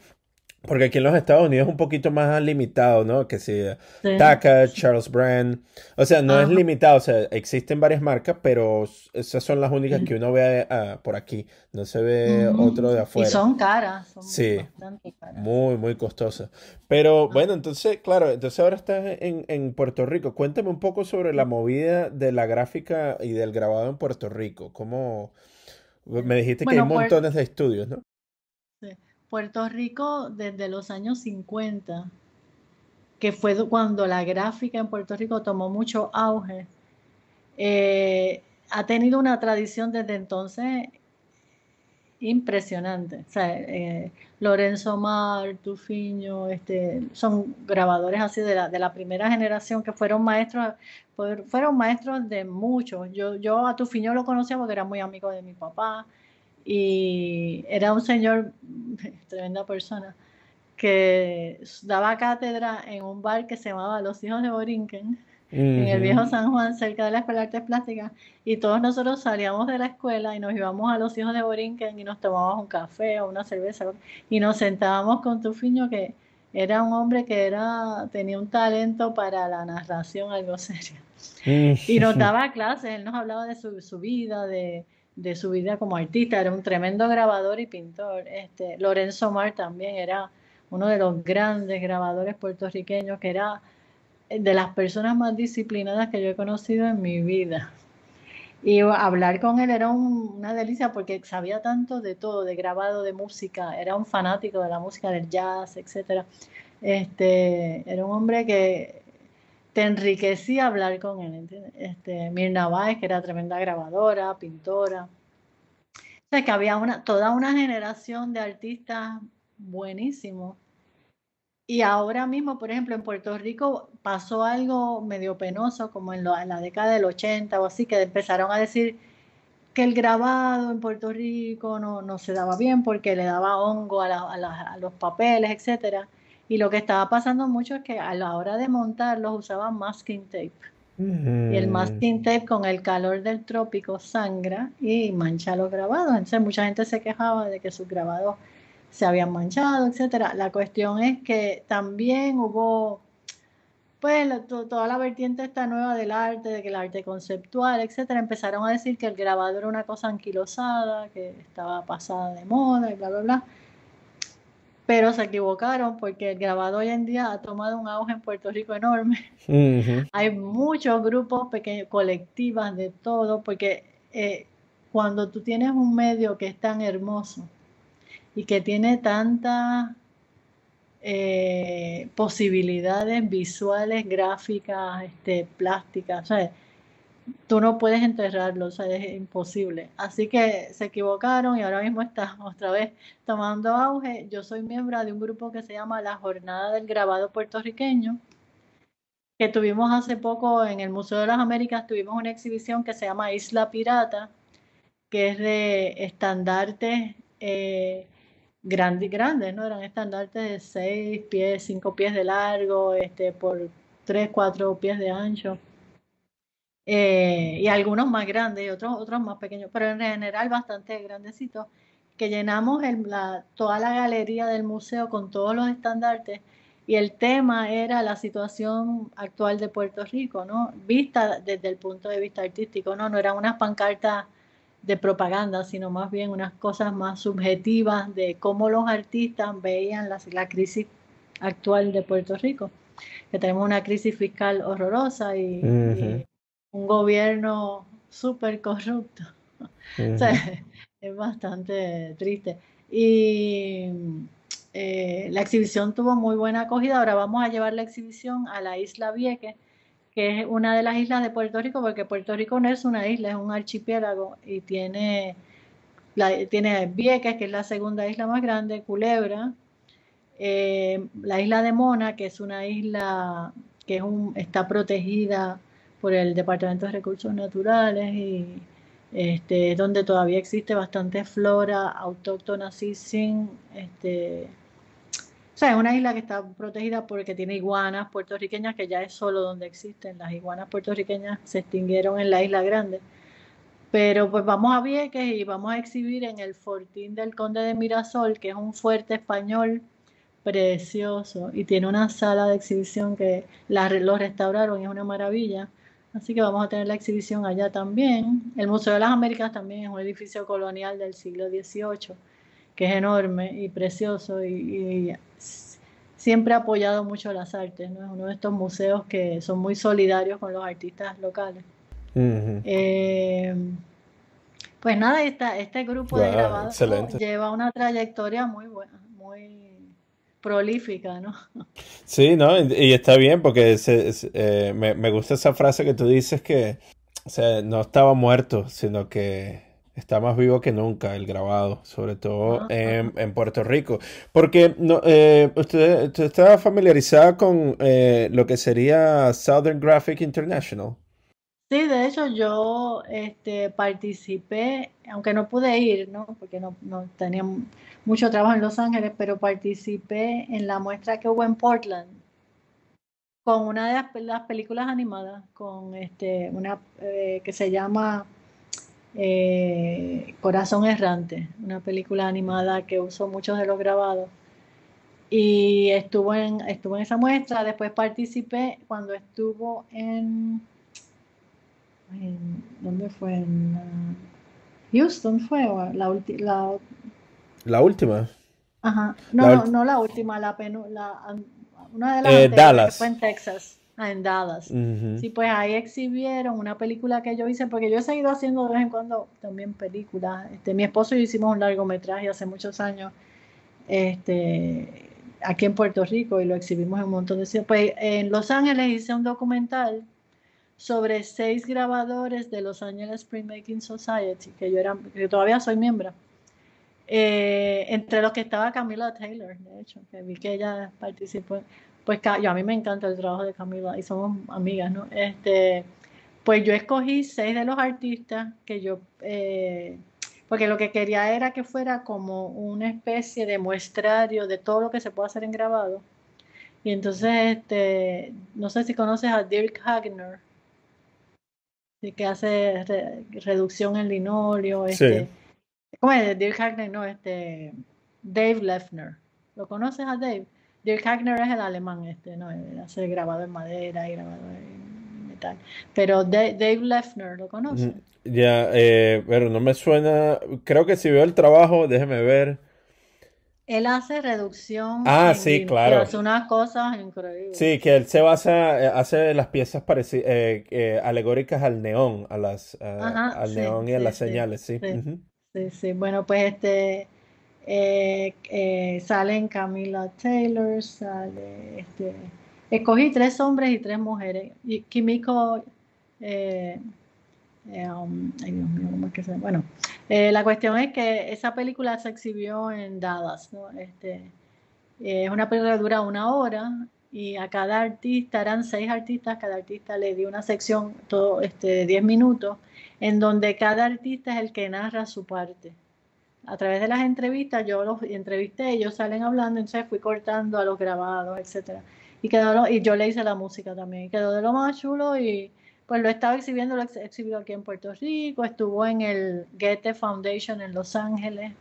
Porque aquí en los Estados Unidos es un poquito más limitado, ¿no? Que si Sí, Taka, sí. Charles Brand. O sea, no es Ajá. limitado, o sea, existen varias marcas, pero esas son las únicas que Sí. uno ve por aquí. No se ve otro Ujú. de Y afuera. son caras, son Sí, bastante caras. muy, muy costosa. Pero Ah. bueno, entonces, claro, entonces ahora estás en Puerto Rico. Cuéntame un poco sobre la movida de la gráfica y del grabado en Puerto Rico. ¿Cómo? Me dijiste que hay Bueno, montones de estudios, ¿no? sí, Puerto Rico desde los años 50, que fue cuando la gráfica en Puerto Rico tomó mucho auge, ha tenido una tradición desde entonces impresionante. O sea, Lorenzo Mar, Tufiño, son grabadores así de la primera generación que fueron maestros, fueron maestros de muchos. Yo a Tufiño lo conocía porque era muy amigo de mi papá y era un señor, tremenda persona, que daba cátedra en un bar que se llamaba Los Hijos de Borinquen, en el Ujú. viejo San Juan, cerca de la Escuela de Artes Plásticas, y todos nosotros salíamos de la escuela y nos íbamos a Los Hijos de Borinquen y nos tomábamos un café o una cerveza y nos sentábamos con Tufiño, que era un hombre que tenía un talento para la narración algo serio. Y nos Mm. daba clases, él nos hablaba de su vida, de su vida como artista, era un tremendo grabador y pintor. Lorenzo Mar también era uno de los grandes grabadores puertorriqueños, que era de las personas más disciplinadas que yo he conocido en mi vida. Y hablar con él era una delicia porque sabía tanto de todo, de grabado, de música, era un fanático de la música, del jazz, etcétera. Era un hombre que te enriquecía hablar con él, ¿entiendes? Mirna Báez, que era tremenda grabadora, pintora. O sea, que había toda una generación de artistas buenísimos. Y ahora mismo, por ejemplo, en Puerto Rico pasó algo medio penoso, como en la década del 80 o así, que empezaron a decir que el grabado en Puerto Rico no se daba bien porque le daba hongo a los papeles, etcétera. Y lo que estaba pasando mucho es que a la hora de montarlos usaban masking tape. Y el masking tape con el calor del trópico sangra y mancha los grabados. Entonces mucha gente se quejaba de que sus grabados se habían manchado, etcétera. La cuestión es que también hubo pues toda la vertiente esta nueva del arte, de que el arte conceptual, etcétera, empezaron a decir que el grabado era una cosa anquilosada, que estaba pasada de moda y bla, bla, bla. Pero se equivocaron porque el grabado hoy en día ha tomado un auge en Puerto Rico enorme. Hay muchos grupos pequeños, colectivas de todo, porque cuando tú tienes un medio que es tan hermoso y que tiene tantas posibilidades visuales, gráficas, plásticas, ¿sabes? Tú no puedes enterrarlo, o sea, es imposible. Así que se equivocaron y ahora mismo está otra vez tomando auge. Yo soy miembro de un grupo que se llama la Jornada del Grabado Puertorriqueño, que tuvimos hace poco en el Museo de las Américas, tuvimos una exhibición que se llama Isla Pirata, que es de estandartes grandes, ¿no? Eran estandartes de 6 pies, 5 pies de largo, por 3, 4 pies de ancho. Y algunos más grandes y otros más pequeños, pero en general bastante grandecitos, que llenamos toda la galería del museo con todos los estandartes y el tema era la situación actual de Puerto Rico, ¿no? Vista desde el punto de vista artístico, ¿no? No eran unas pancartas de propaganda, sino más bien unas cosas más subjetivas de cómo los artistas veían la crisis actual de Puerto Rico, que tenemos una crisis fiscal horrorosa y un gobierno súper corrupto. O sea, es bastante triste. Y la exhibición tuvo muy buena acogida. Ahora vamos a llevar la exhibición a la isla Vieques, que es una de las islas de Puerto Rico, porque Puerto Rico no es una isla, es un archipiélago y tiene Vieques, que es la segunda isla más grande, Culebra, la isla de Mona, que es una isla que está protegida por el Departamento de Recursos Naturales y donde todavía existe bastante flora autóctona, así sin, o sea, es una isla que está protegida porque tiene iguanas puertorriqueñas, que ya es solo donde existen. Las iguanas puertorriqueñas se extinguieron en la Isla Grande. Pero pues vamos a Vieques y vamos a exhibir en el Fortín del Conde de Mirasol, que es un fuerte español precioso y tiene una sala de exhibición que lo restauraron y es una maravilla. Así que vamos a tener la exhibición allá también. El Museo de las Américas también es un edificio colonial del siglo XVIII, que es enorme y precioso y siempre ha apoyado mucho las artes, ¿no? Es uno de estos museos que son muy solidarios con los artistas locales. Eh, pues nada, este grupo de Wow, grabado excelente. lleva una trayectoria muy buena, muy prolífica, ¿no? Sí, ¿no? Y está bien porque me gusta esa frase que tú dices que, o sea, no estaba muerto, sino que está más vivo que nunca el grabado, sobre todo en Puerto Rico. Porque no, usted está familiarizada con lo que sería Southern Graphic International. Sí, de hecho yo participé, aunque no pude ir, ¿no? Porque no tenía mucho trabajo en Los Ángeles, pero participé en la muestra que hubo en Portland con una de las películas animadas, con una que se llama Corazón Errante, una película animada que usó muchos de los grabados. Y estuvo en esa muestra, después participé cuando estuvo ¿dónde fue? En Houston fue, o La última. ajá, La ulti- no la última, una de las anteriores que fue Dallas. en Texas, en Dallas. Ujú. Sí, pues ahí exhibieron una película que yo hice, porque yo he seguido haciendo de vez en cuando también películas. Mi esposo y yo hicimos un largometraje hace muchos años, aquí en Puerto Rico y lo exhibimos en un montón de sitios. Pues en Los Ángeles hice un documental sobre 6 grabadores de Los Angeles Printmaking Society, que todavía soy miembro. Entre los que estaba Camila Taylor, de hecho, que vi que ella participó. Pues a mí me encanta el trabajo de Camila y somos amigas, ¿no? Pues yo escogí 6 de los artistas porque lo que quería era que fuera como una especie de muestrario de todo lo que se puede hacer en grabado. Y entonces, no sé si conoces a Dirk Hagner. sí, que hace reducción en linóleo, Sí. ¿cómo es? Dirk Hackner, no, Dave Leffner. ¿Lo conoces a Dave? Dirk Hackner es el alemán, ¿no? Él hace grabado en madera y grabado en metal. Pero Dave Leffner, ¿lo Mm, conoces? ya, pero no me suena. Creo que si veo el trabajo, déjeme ver. Él hace reducción Ah, en sí, linóleo, claro. hace unas cosas increíbles. Sí, que él se basa, hace las piezas alegóricas al neón, Ajá, al sí, neón y a sí, las sí, señales, sí. sí, Ujú. sí, sí. Bueno, pues salen Camila Taylor, escogí 3 hombres y 3 mujeres. Y Kimiko, eh, ay Dios mío, ¿cómo es que se llama? Bueno, la cuestión es que esa película se exhibió en Dallas, ¿no? Es una película que dura 1 hora y a cada artista, eran 6 artistas, cada artista le dio una sección, todo, de 10 minutos, en donde cada artista es el que narra su parte. A través de las entrevistas, yo los entrevisté, ellos salen hablando, entonces fui cortando a los grabados, etcétera. Y yo le hice la música también, y quedó de lo más chulo y pues lo estaba exhibiendo, lo he exhibido aquí en Puerto Rico, estuvo en el Goethe Foundation en Los Ángeles,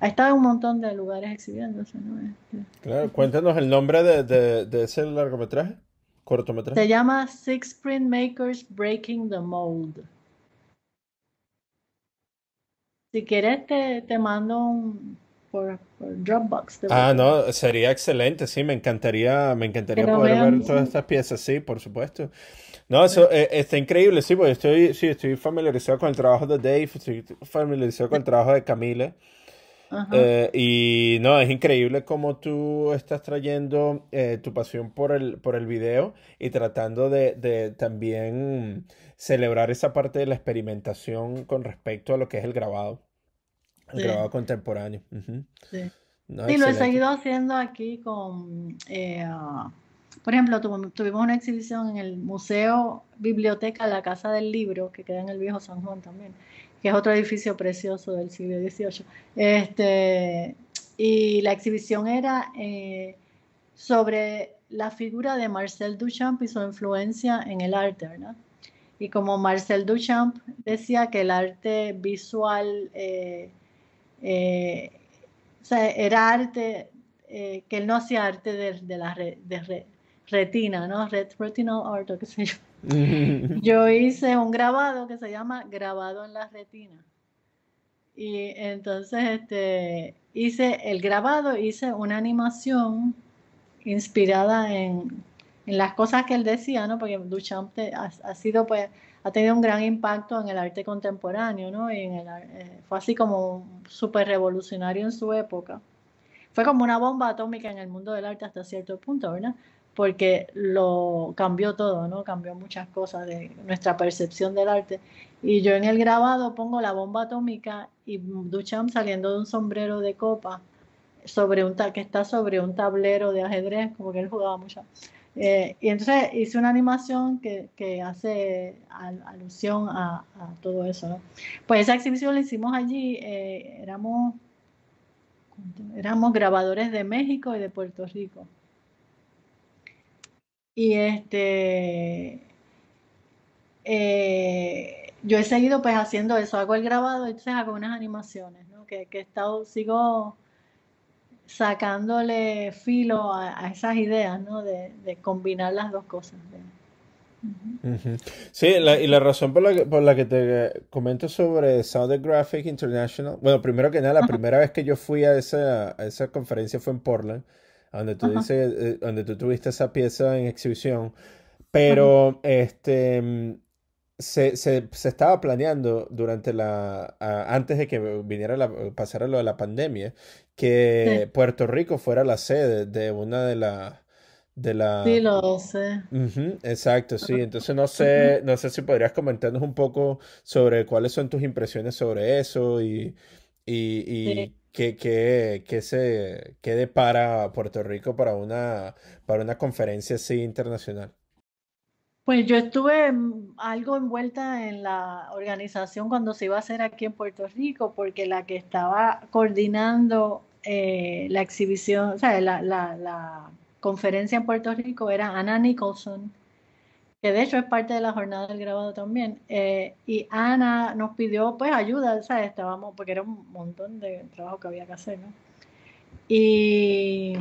ha estado en un montón de lugares exhibiéndose, ¿no? Claro, cuéntanos el nombre de ese largometraje, cortometraje. Se llama Six Printmakers Breaking the Mold. Si quieres te mando por Dropbox, Ah, no, sería excelente, sí, me que encantaría lo poder ver vean. todas Sí, estas piezas, sí, por supuesto. No, pues, eso está increíble, sí, porque estoy familiarizado con el trabajo de Dave, estoy familiarizado con el trabajo de Camila. ajá, Y no, es increíble cómo tú estás trayendo tu pasión por el video y tratando de también celebrar esa parte de la experimentación con respecto a lo que es el sí, grabado contemporáneo. Ujú. sí. No, Sí, lo he excelente. seguido haciendo aquí por ejemplo, tuvimos una exhibición en el Museo Biblioteca La Casa del Libro, que queda en el Viejo San Juan también, que es otro edificio precioso del siglo XVIII. Y la exhibición era sobre la figura de Marcel Duchamp y su influencia en el arte, ¿verdad? Y como Marcel Duchamp decía que el arte visual eh, o sea, era arte, que él no hacía arte de la retina, ¿no? Retinal art, o qué sé yo. Yo hice un grabado que se llama Grabado en la retina. Y entonces hice el grabado, hice una animación inspirada en las cosas que él decía, ¿no? Porque Duchamp ha sido, pues, ha tenido un gran impacto en el arte contemporáneo, ¿no? Y fue así como súper revolucionario en su época. Fue como una bomba atómica en el mundo del arte hasta cierto punto, ¿verdad? Porque lo cambió todo, ¿no? Cambió muchas cosas de nuestra percepción del arte. Y yo en el grabado pongo la bomba atómica y Duchamp saliendo de un sombrero de copa que está sobre un tablero de ajedrez, como que él jugaba mucho. Y entonces hice una animación que hace alusión a todo eso, ¿no? Pues esa exhibición la hicimos allí, éramos grabadores de México y de Puerto Rico. Y yo he seguido pues haciendo eso, hago el grabado y entonces hago unas animaciones, ¿no? Que sigo sacándole filo a esas ideas, ¿no? De combinar las dos cosas. Ujú. Sí, y la razón por la que te comento sobre Southern Graphic International, bueno, primero que nada, la Ajá, primera vez que yo fui a esa conferencia fue en Portland, donde tú ajá, dices, donde tú tuviste esa pieza en exhibición, ajá, pero se estaba planeando durante antes de que pasara lo de la pandemia, sí, que Puerto Rico fuera la sede de una de sí, la lo sé. Ujú, exacto, sí. Entonces Ajá. no sé si podrías comentarnos un poco sobre cuáles son tus impresiones sobre eso Sí. y qué depara Puerto Rico para una conferencia así internacional. Pues yo estuve algo envuelta en la organización cuando se iba a hacer aquí en Puerto Rico, porque la que estaba coordinando la exhibición, o sea, la conferencia en Puerto Rico era Anna Nicholson, que de hecho es parte de la jornada del grabado también. Y Ana nos pidió pues ayuda, ¿sabes? Estábamos, porque era un montón de trabajo que había que hacer, ¿no? Y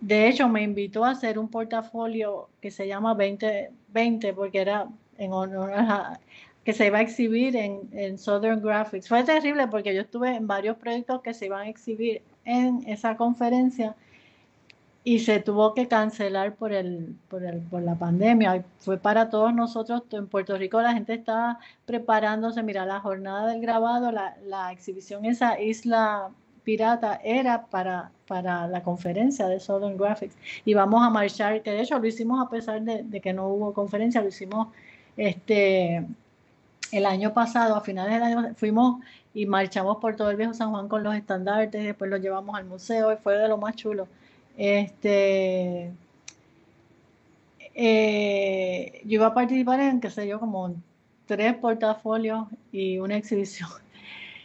de hecho me invitó a hacer un portafolio que se llama 2020, porque era en honor a que se iba a exhibir en Southern Graphics. Fue terrible porque yo estuve en varios proyectos que se iban a exhibir en esa conferencia y se tuvo que cancelar por la pandemia. Fue para todos nosotros en Puerto Rico, la gente estaba preparándose. Mira, la jornada del grabado, la exhibición, esa isla pirata, era para la conferencia de Southern Graphics. Y vamos a marchar, que de hecho lo hicimos a pesar de que no hubo conferencia, lo hicimos el año pasado, a finales del año, fuimos y marchamos por todo el Viejo San Juan con los estandartes, después los llevamos al museo y fue de lo más chulo. Yo iba a participar en, qué sé yo, como 3 portafolios y una exhibición.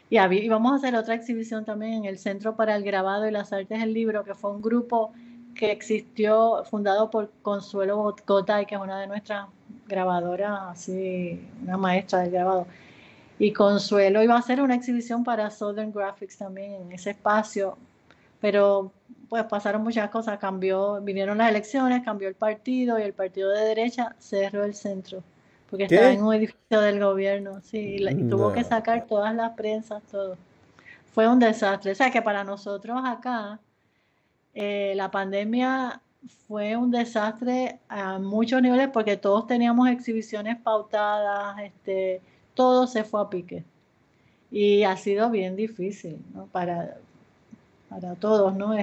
Y vamos a hacer otra exhibición también en el Centro para el Grabado y las Artes del Libro, que fue un grupo que existió, fundado por Consuelo Gotay, que es una de nuestras grabadoras, así, una maestra del grabado. Y Consuelo iba a hacer una exhibición para Southern Graphics también en ese espacio, pero pues pasaron muchas cosas, vinieron las elecciones, cambió el partido y el partido de derecha cerró el centro, porque estaba en ¿Qué? un edificio del gobierno, sí, y tuvo que No. sacar todas las prensas, todo. Fue un desastre. O sea que para nosotros acá, la pandemia fue un desastre a muchos niveles porque todos teníamos exhibiciones pautadas, todo se fue a pique. Y ha sido bien difícil, ¿no? Para todos, ¿no?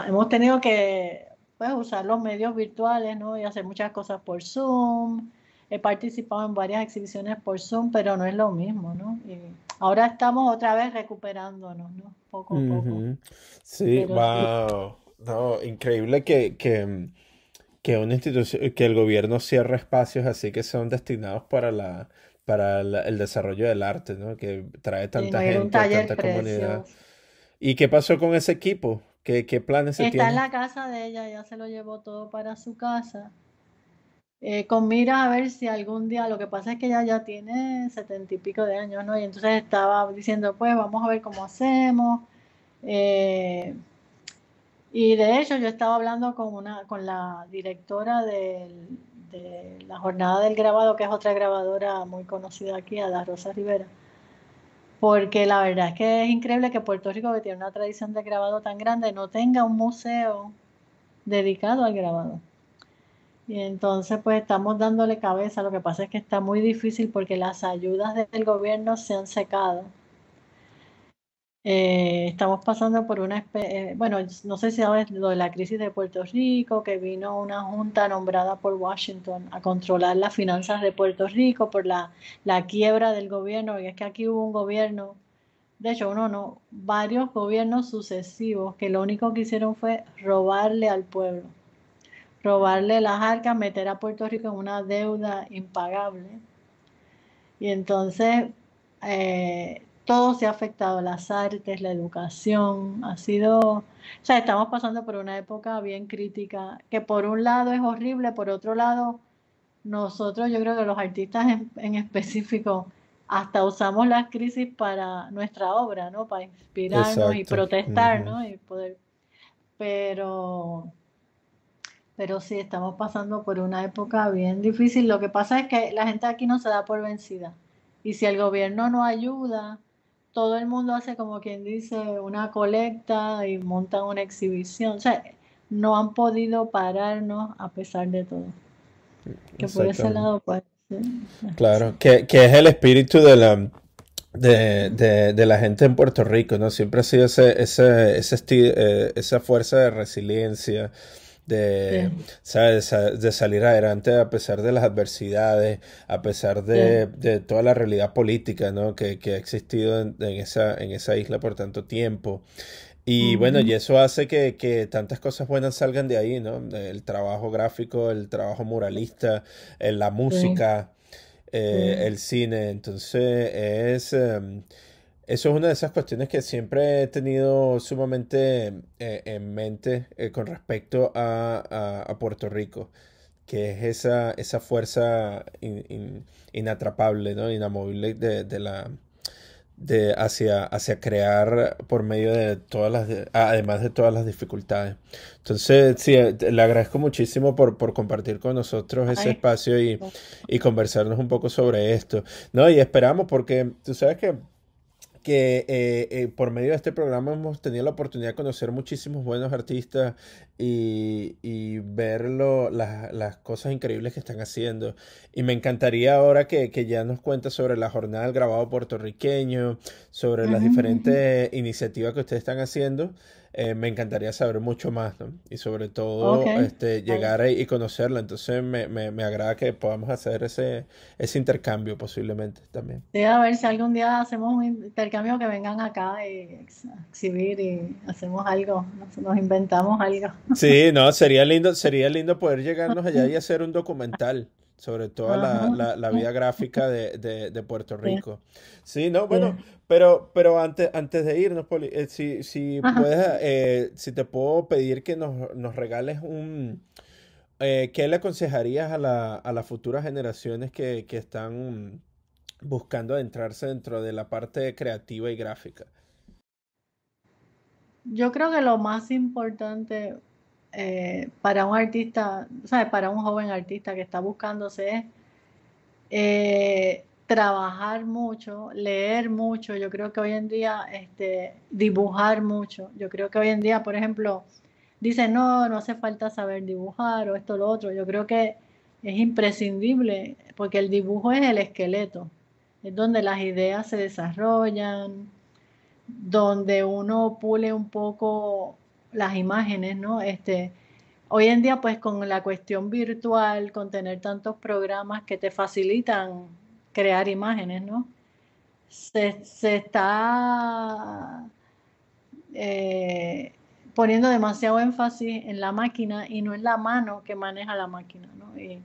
Hemos tenido que pues, usar los medios virtuales, ¿no? Y hacer muchas cosas por Zoom. He participado en varias exhibiciones por Zoom, pero no es lo mismo, ¿no? Y ahora estamos otra vez recuperándonos, ¿no? Poco a poco. Ujú. Sí, Pero sí, wow. No, increíble que una institución, que el gobierno cierre espacios así que son destinados el desarrollo del arte, ¿no? Que trae sí, tanta no, era un gente, taller tanta comunidad. precioso. ¿Y qué pasó con ese equipo? ¿Qué planes se Está en tienen? la casa de ella, ya se lo llevó todo para su casa. Con mira a ver si algún día, lo que pasa es que ella ya tiene 70 y pico de años, ¿no? Y entonces estaba diciendo, pues vamos a ver cómo hacemos. Eh, y de hecho yo estaba hablando con la directora de la jornada del grabado, que es otra grabadora muy conocida aquí, Ada Rosa Rivera, porque la verdad es que es increíble que Puerto Rico, que tiene una tradición de grabado tan grande, no tenga un museo dedicado al grabado. Y entonces pues estamos dándole cabeza. Lo que pasa es que está muy difícil porque las ayudas del gobierno se han secado. Estamos pasando por bueno, no sé si sabes lo de la crisis de Puerto Rico, que vino una junta nombrada por Washington a controlar las finanzas de Puerto Rico por la quiebra del gobierno. Y es que aquí hubo un gobierno, de hecho uno no, varios gobiernos sucesivos que lo único que hicieron fue robarle al pueblo, robarle las arcas, meter a Puerto Rico en una deuda impagable. Y entonces todo se ha afectado, las artes, la educación, o sea, estamos pasando por una época bien crítica, que por un lado es horrible, por otro lado, nosotros, yo creo que los artistas en específico, hasta usamos las crisis para nuestra obra, ¿no? Para inspirarnos y Exacto. protestar, Ujú. ¿no? Y poder, pero pero sí, estamos pasando por una época bien difícil. Lo que pasa es que la gente aquí no se da por vencida. Y si el gobierno no ayuda, todo el mundo hace como quien dice una colecta y montan una exhibición. O sea, no han podido pararnos a pesar de todo. Que por ese Exactamente. lado, pues, sí, sí. Claro, que es el espíritu de la gente en Puerto Rico, ¿no? Siempre ha sido esa fuerza de resiliencia, de, Sí, ¿sabes? De salir adelante a pesar de las adversidades, a pesar sí. de toda la realidad política, ¿no? Que ha existido en esa isla por tanto tiempo. Y bueno, y Ujú, eso hace que tantas cosas buenas salgan de ahí, ¿no? El trabajo gráfico, el trabajo muralista, la sí, música, sí. el cine. Entonces es, Eso es una de esas cuestiones que siempre he tenido sumamente en mente con respecto a Puerto Rico, que es esa fuerza inatrapable, ¿no? Inamovible hacia crear por medio de además de todas las dificultades. Entonces, sí, le agradezco muchísimo por compartir con nosotros ese Ay, espacio y conversarnos un poco sobre esto. No, y esperamos porque tú sabes que por medio de este programa hemos tenido la oportunidad de conocer muchísimos buenos artistas y ver las cosas increíbles que están haciendo. Y me encantaría ahora que ya nos cuentes sobre la jornada del grabado puertorriqueño, sobre las ujú, ujú. diferentes iniciativas que ustedes están haciendo. Me encantaría saber mucho más, ¿no? Y sobre Ok, todo vale. llegar y conocerla. Entonces me agrada que podamos hacer ese intercambio posiblemente también. Sí, a ver si algún día hacemos un intercambio que vengan acá y exhibir y hacemos algo, nos inventamos algo. Sí, no, sería lindo poder llegarnos allá y hacer un documental sobre toda Ajá, la vida gráfica de Puerto sí, Rico. Sí, no, sí. bueno, pero antes de irnos, Poli, si Ajá. puedes, si te puedo pedir que nos regales ¿qué le aconsejarías a las futuras generaciones que están buscando adentrarse dentro de la parte creativa y gráfica? Yo creo que lo más importante para un artista, ¿sabes? Para un joven artista que está buscándose es trabajar mucho, leer mucho. Yo creo que hoy en día dibujar mucho. Yo creo que hoy en día, por ejemplo, dicen, no, no hace falta saber dibujar o esto o lo otro. Yo creo que es imprescindible porque el dibujo es el esqueleto, es donde las ideas se desarrollan, donde uno pule un poco las imágenes, ¿no? Hoy en día, pues con la cuestión virtual, con tener tantos programas que te facilitan crear imágenes, ¿no? Se está eh, poniendo demasiado énfasis en la máquina y no en la mano que maneja la máquina, ¿no? Y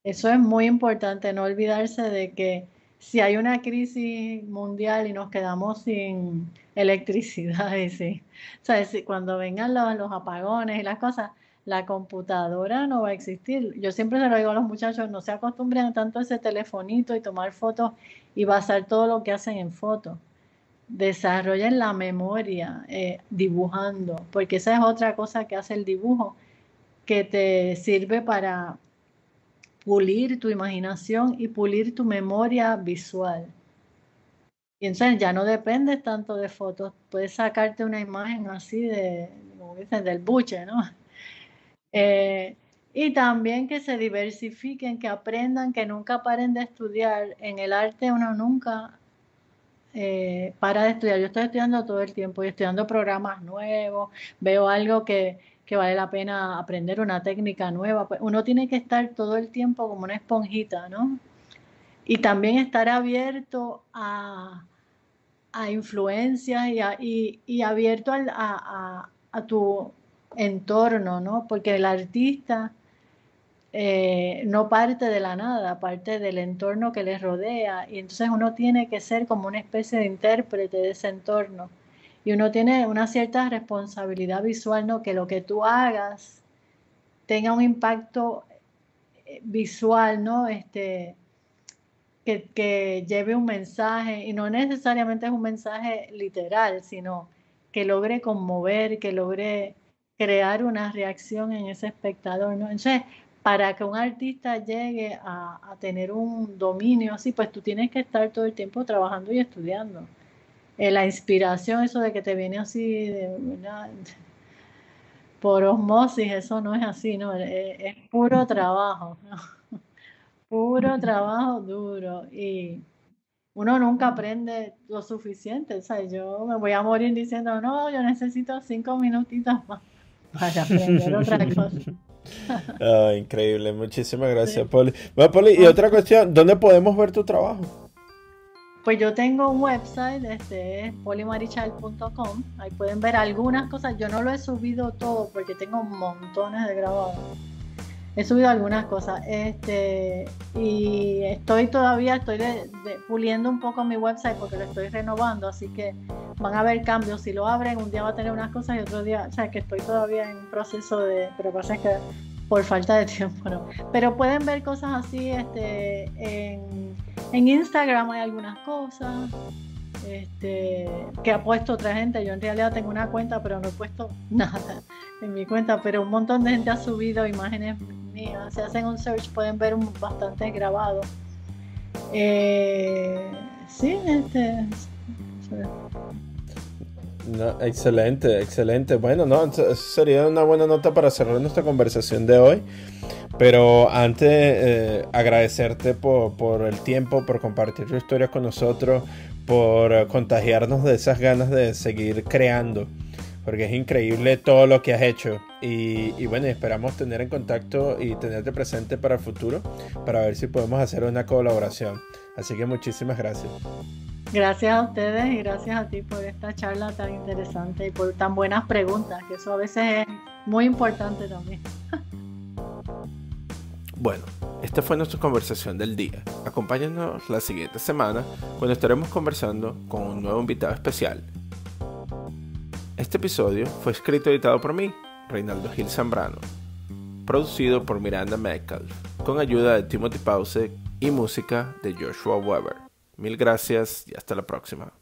eso es muy importante, no olvidarse de que si hay una crisis mundial y nos quedamos sin electricidad, o sea, cuando vengan los apagones y las cosas, la computadora no va a existir. Yo siempre se lo digo a los muchachos, no se acostumbren tanto a ese telefonito y tomar fotos y basar todo lo que hacen en fotos. Desarrollen la memoria dibujando, porque esa es otra cosa que hace el dibujo, que te sirve para pulir tu imaginación y pulir tu memoria visual. Y entonces ya no dependes tanto de fotos, puedes sacarte una imagen así como dicen, del buche, ¿no? Eh, y también que se diversifiquen, que aprendan, que nunca paren de estudiar. En el arte uno nunca para de estudiar. Yo estoy estudiando todo el tiempo y estudiando programas nuevos, veo algo que vale la pena aprender, una técnica nueva. Pues uno tiene que estar todo el tiempo como una esponjita, ¿no? Y también estar abierto a influencias y abierto a tu entorno, ¿no? Porque el artista no parte de la nada, parte del entorno que les rodea. Y entonces uno tiene que ser como una especie de intérprete de ese entorno. Y uno tiene una cierta responsabilidad visual, ¿no? Que lo que tú hagas tenga un impacto visual, ¿no? Que lleve un mensaje, y no necesariamente es un mensaje literal, sino que logre conmover, que logre crear una reacción en ese espectador, ¿no? Entonces, para que un artista llegue a tener un dominio así, pues tú tienes que estar todo el tiempo trabajando y estudiando. La inspiración, eso de que te viene así, ¿verdad? Por osmosis, eso no es así, ¿no? Es puro trabajo, ¿no? Puro trabajo duro. Y uno nunca aprende lo suficiente. O sea, yo me voy a morir diciendo, no, yo necesito 5 minutitos más para aprender otra cosa. Ah, increíble, muchísimas gracias, Sí. Poli. Bueno, Poli, y otra cuestión, ¿dónde podemos ver tu trabajo? Pues yo tengo un website, es polimarichal.com. Ahí pueden ver algunas cosas. Yo no lo he subido todo porque tengo montones de grabados. he subido algunas cosas. Y estoy puliendo un poco mi website porque lo estoy renovando, así que van a haber cambios. Si lo abren, un día va a tener unas cosas y otro día, o sea, que estoy todavía en proceso pero pasa es que por falta de tiempo, ¿no? Pero pueden ver cosas así, en Instagram hay algunas cosas. Que ha puesto otra gente. Yo en realidad tengo una cuenta, pero no he puesto nada en mi cuenta, pero un montón de gente ha subido imágenes mías. Si hacen un search pueden ver bastante grabado. Sí, No, excelente, excelente. Bueno, no, sería una buena nota para cerrar nuestra conversación de hoy. Pero antes, agradecerte por el tiempo, por compartir tu historia con nosotros, por contagiarnos de esas ganas de seguir creando, porque es increíble todo lo que has hecho. Y bueno, esperamos tener en contacto y tenerte presente para el futuro, para ver si podemos hacer una colaboración. Así que muchísimas gracias. Gracias a ustedes y gracias a ti por esta charla tan interesante y por tan buenas preguntas, que eso a veces es muy importante también. Bueno, esta fue nuestra conversación del día. Acompáñanos la siguiente semana cuando estaremos conversando con un nuevo invitado especial. Este episodio fue escrito y editado por mí, Reinaldo Gil Zambrano, producido por Miranda Metcalf, con ayuda de Timothy Pause y música de Joshua Weber. Mil gracias y hasta la próxima.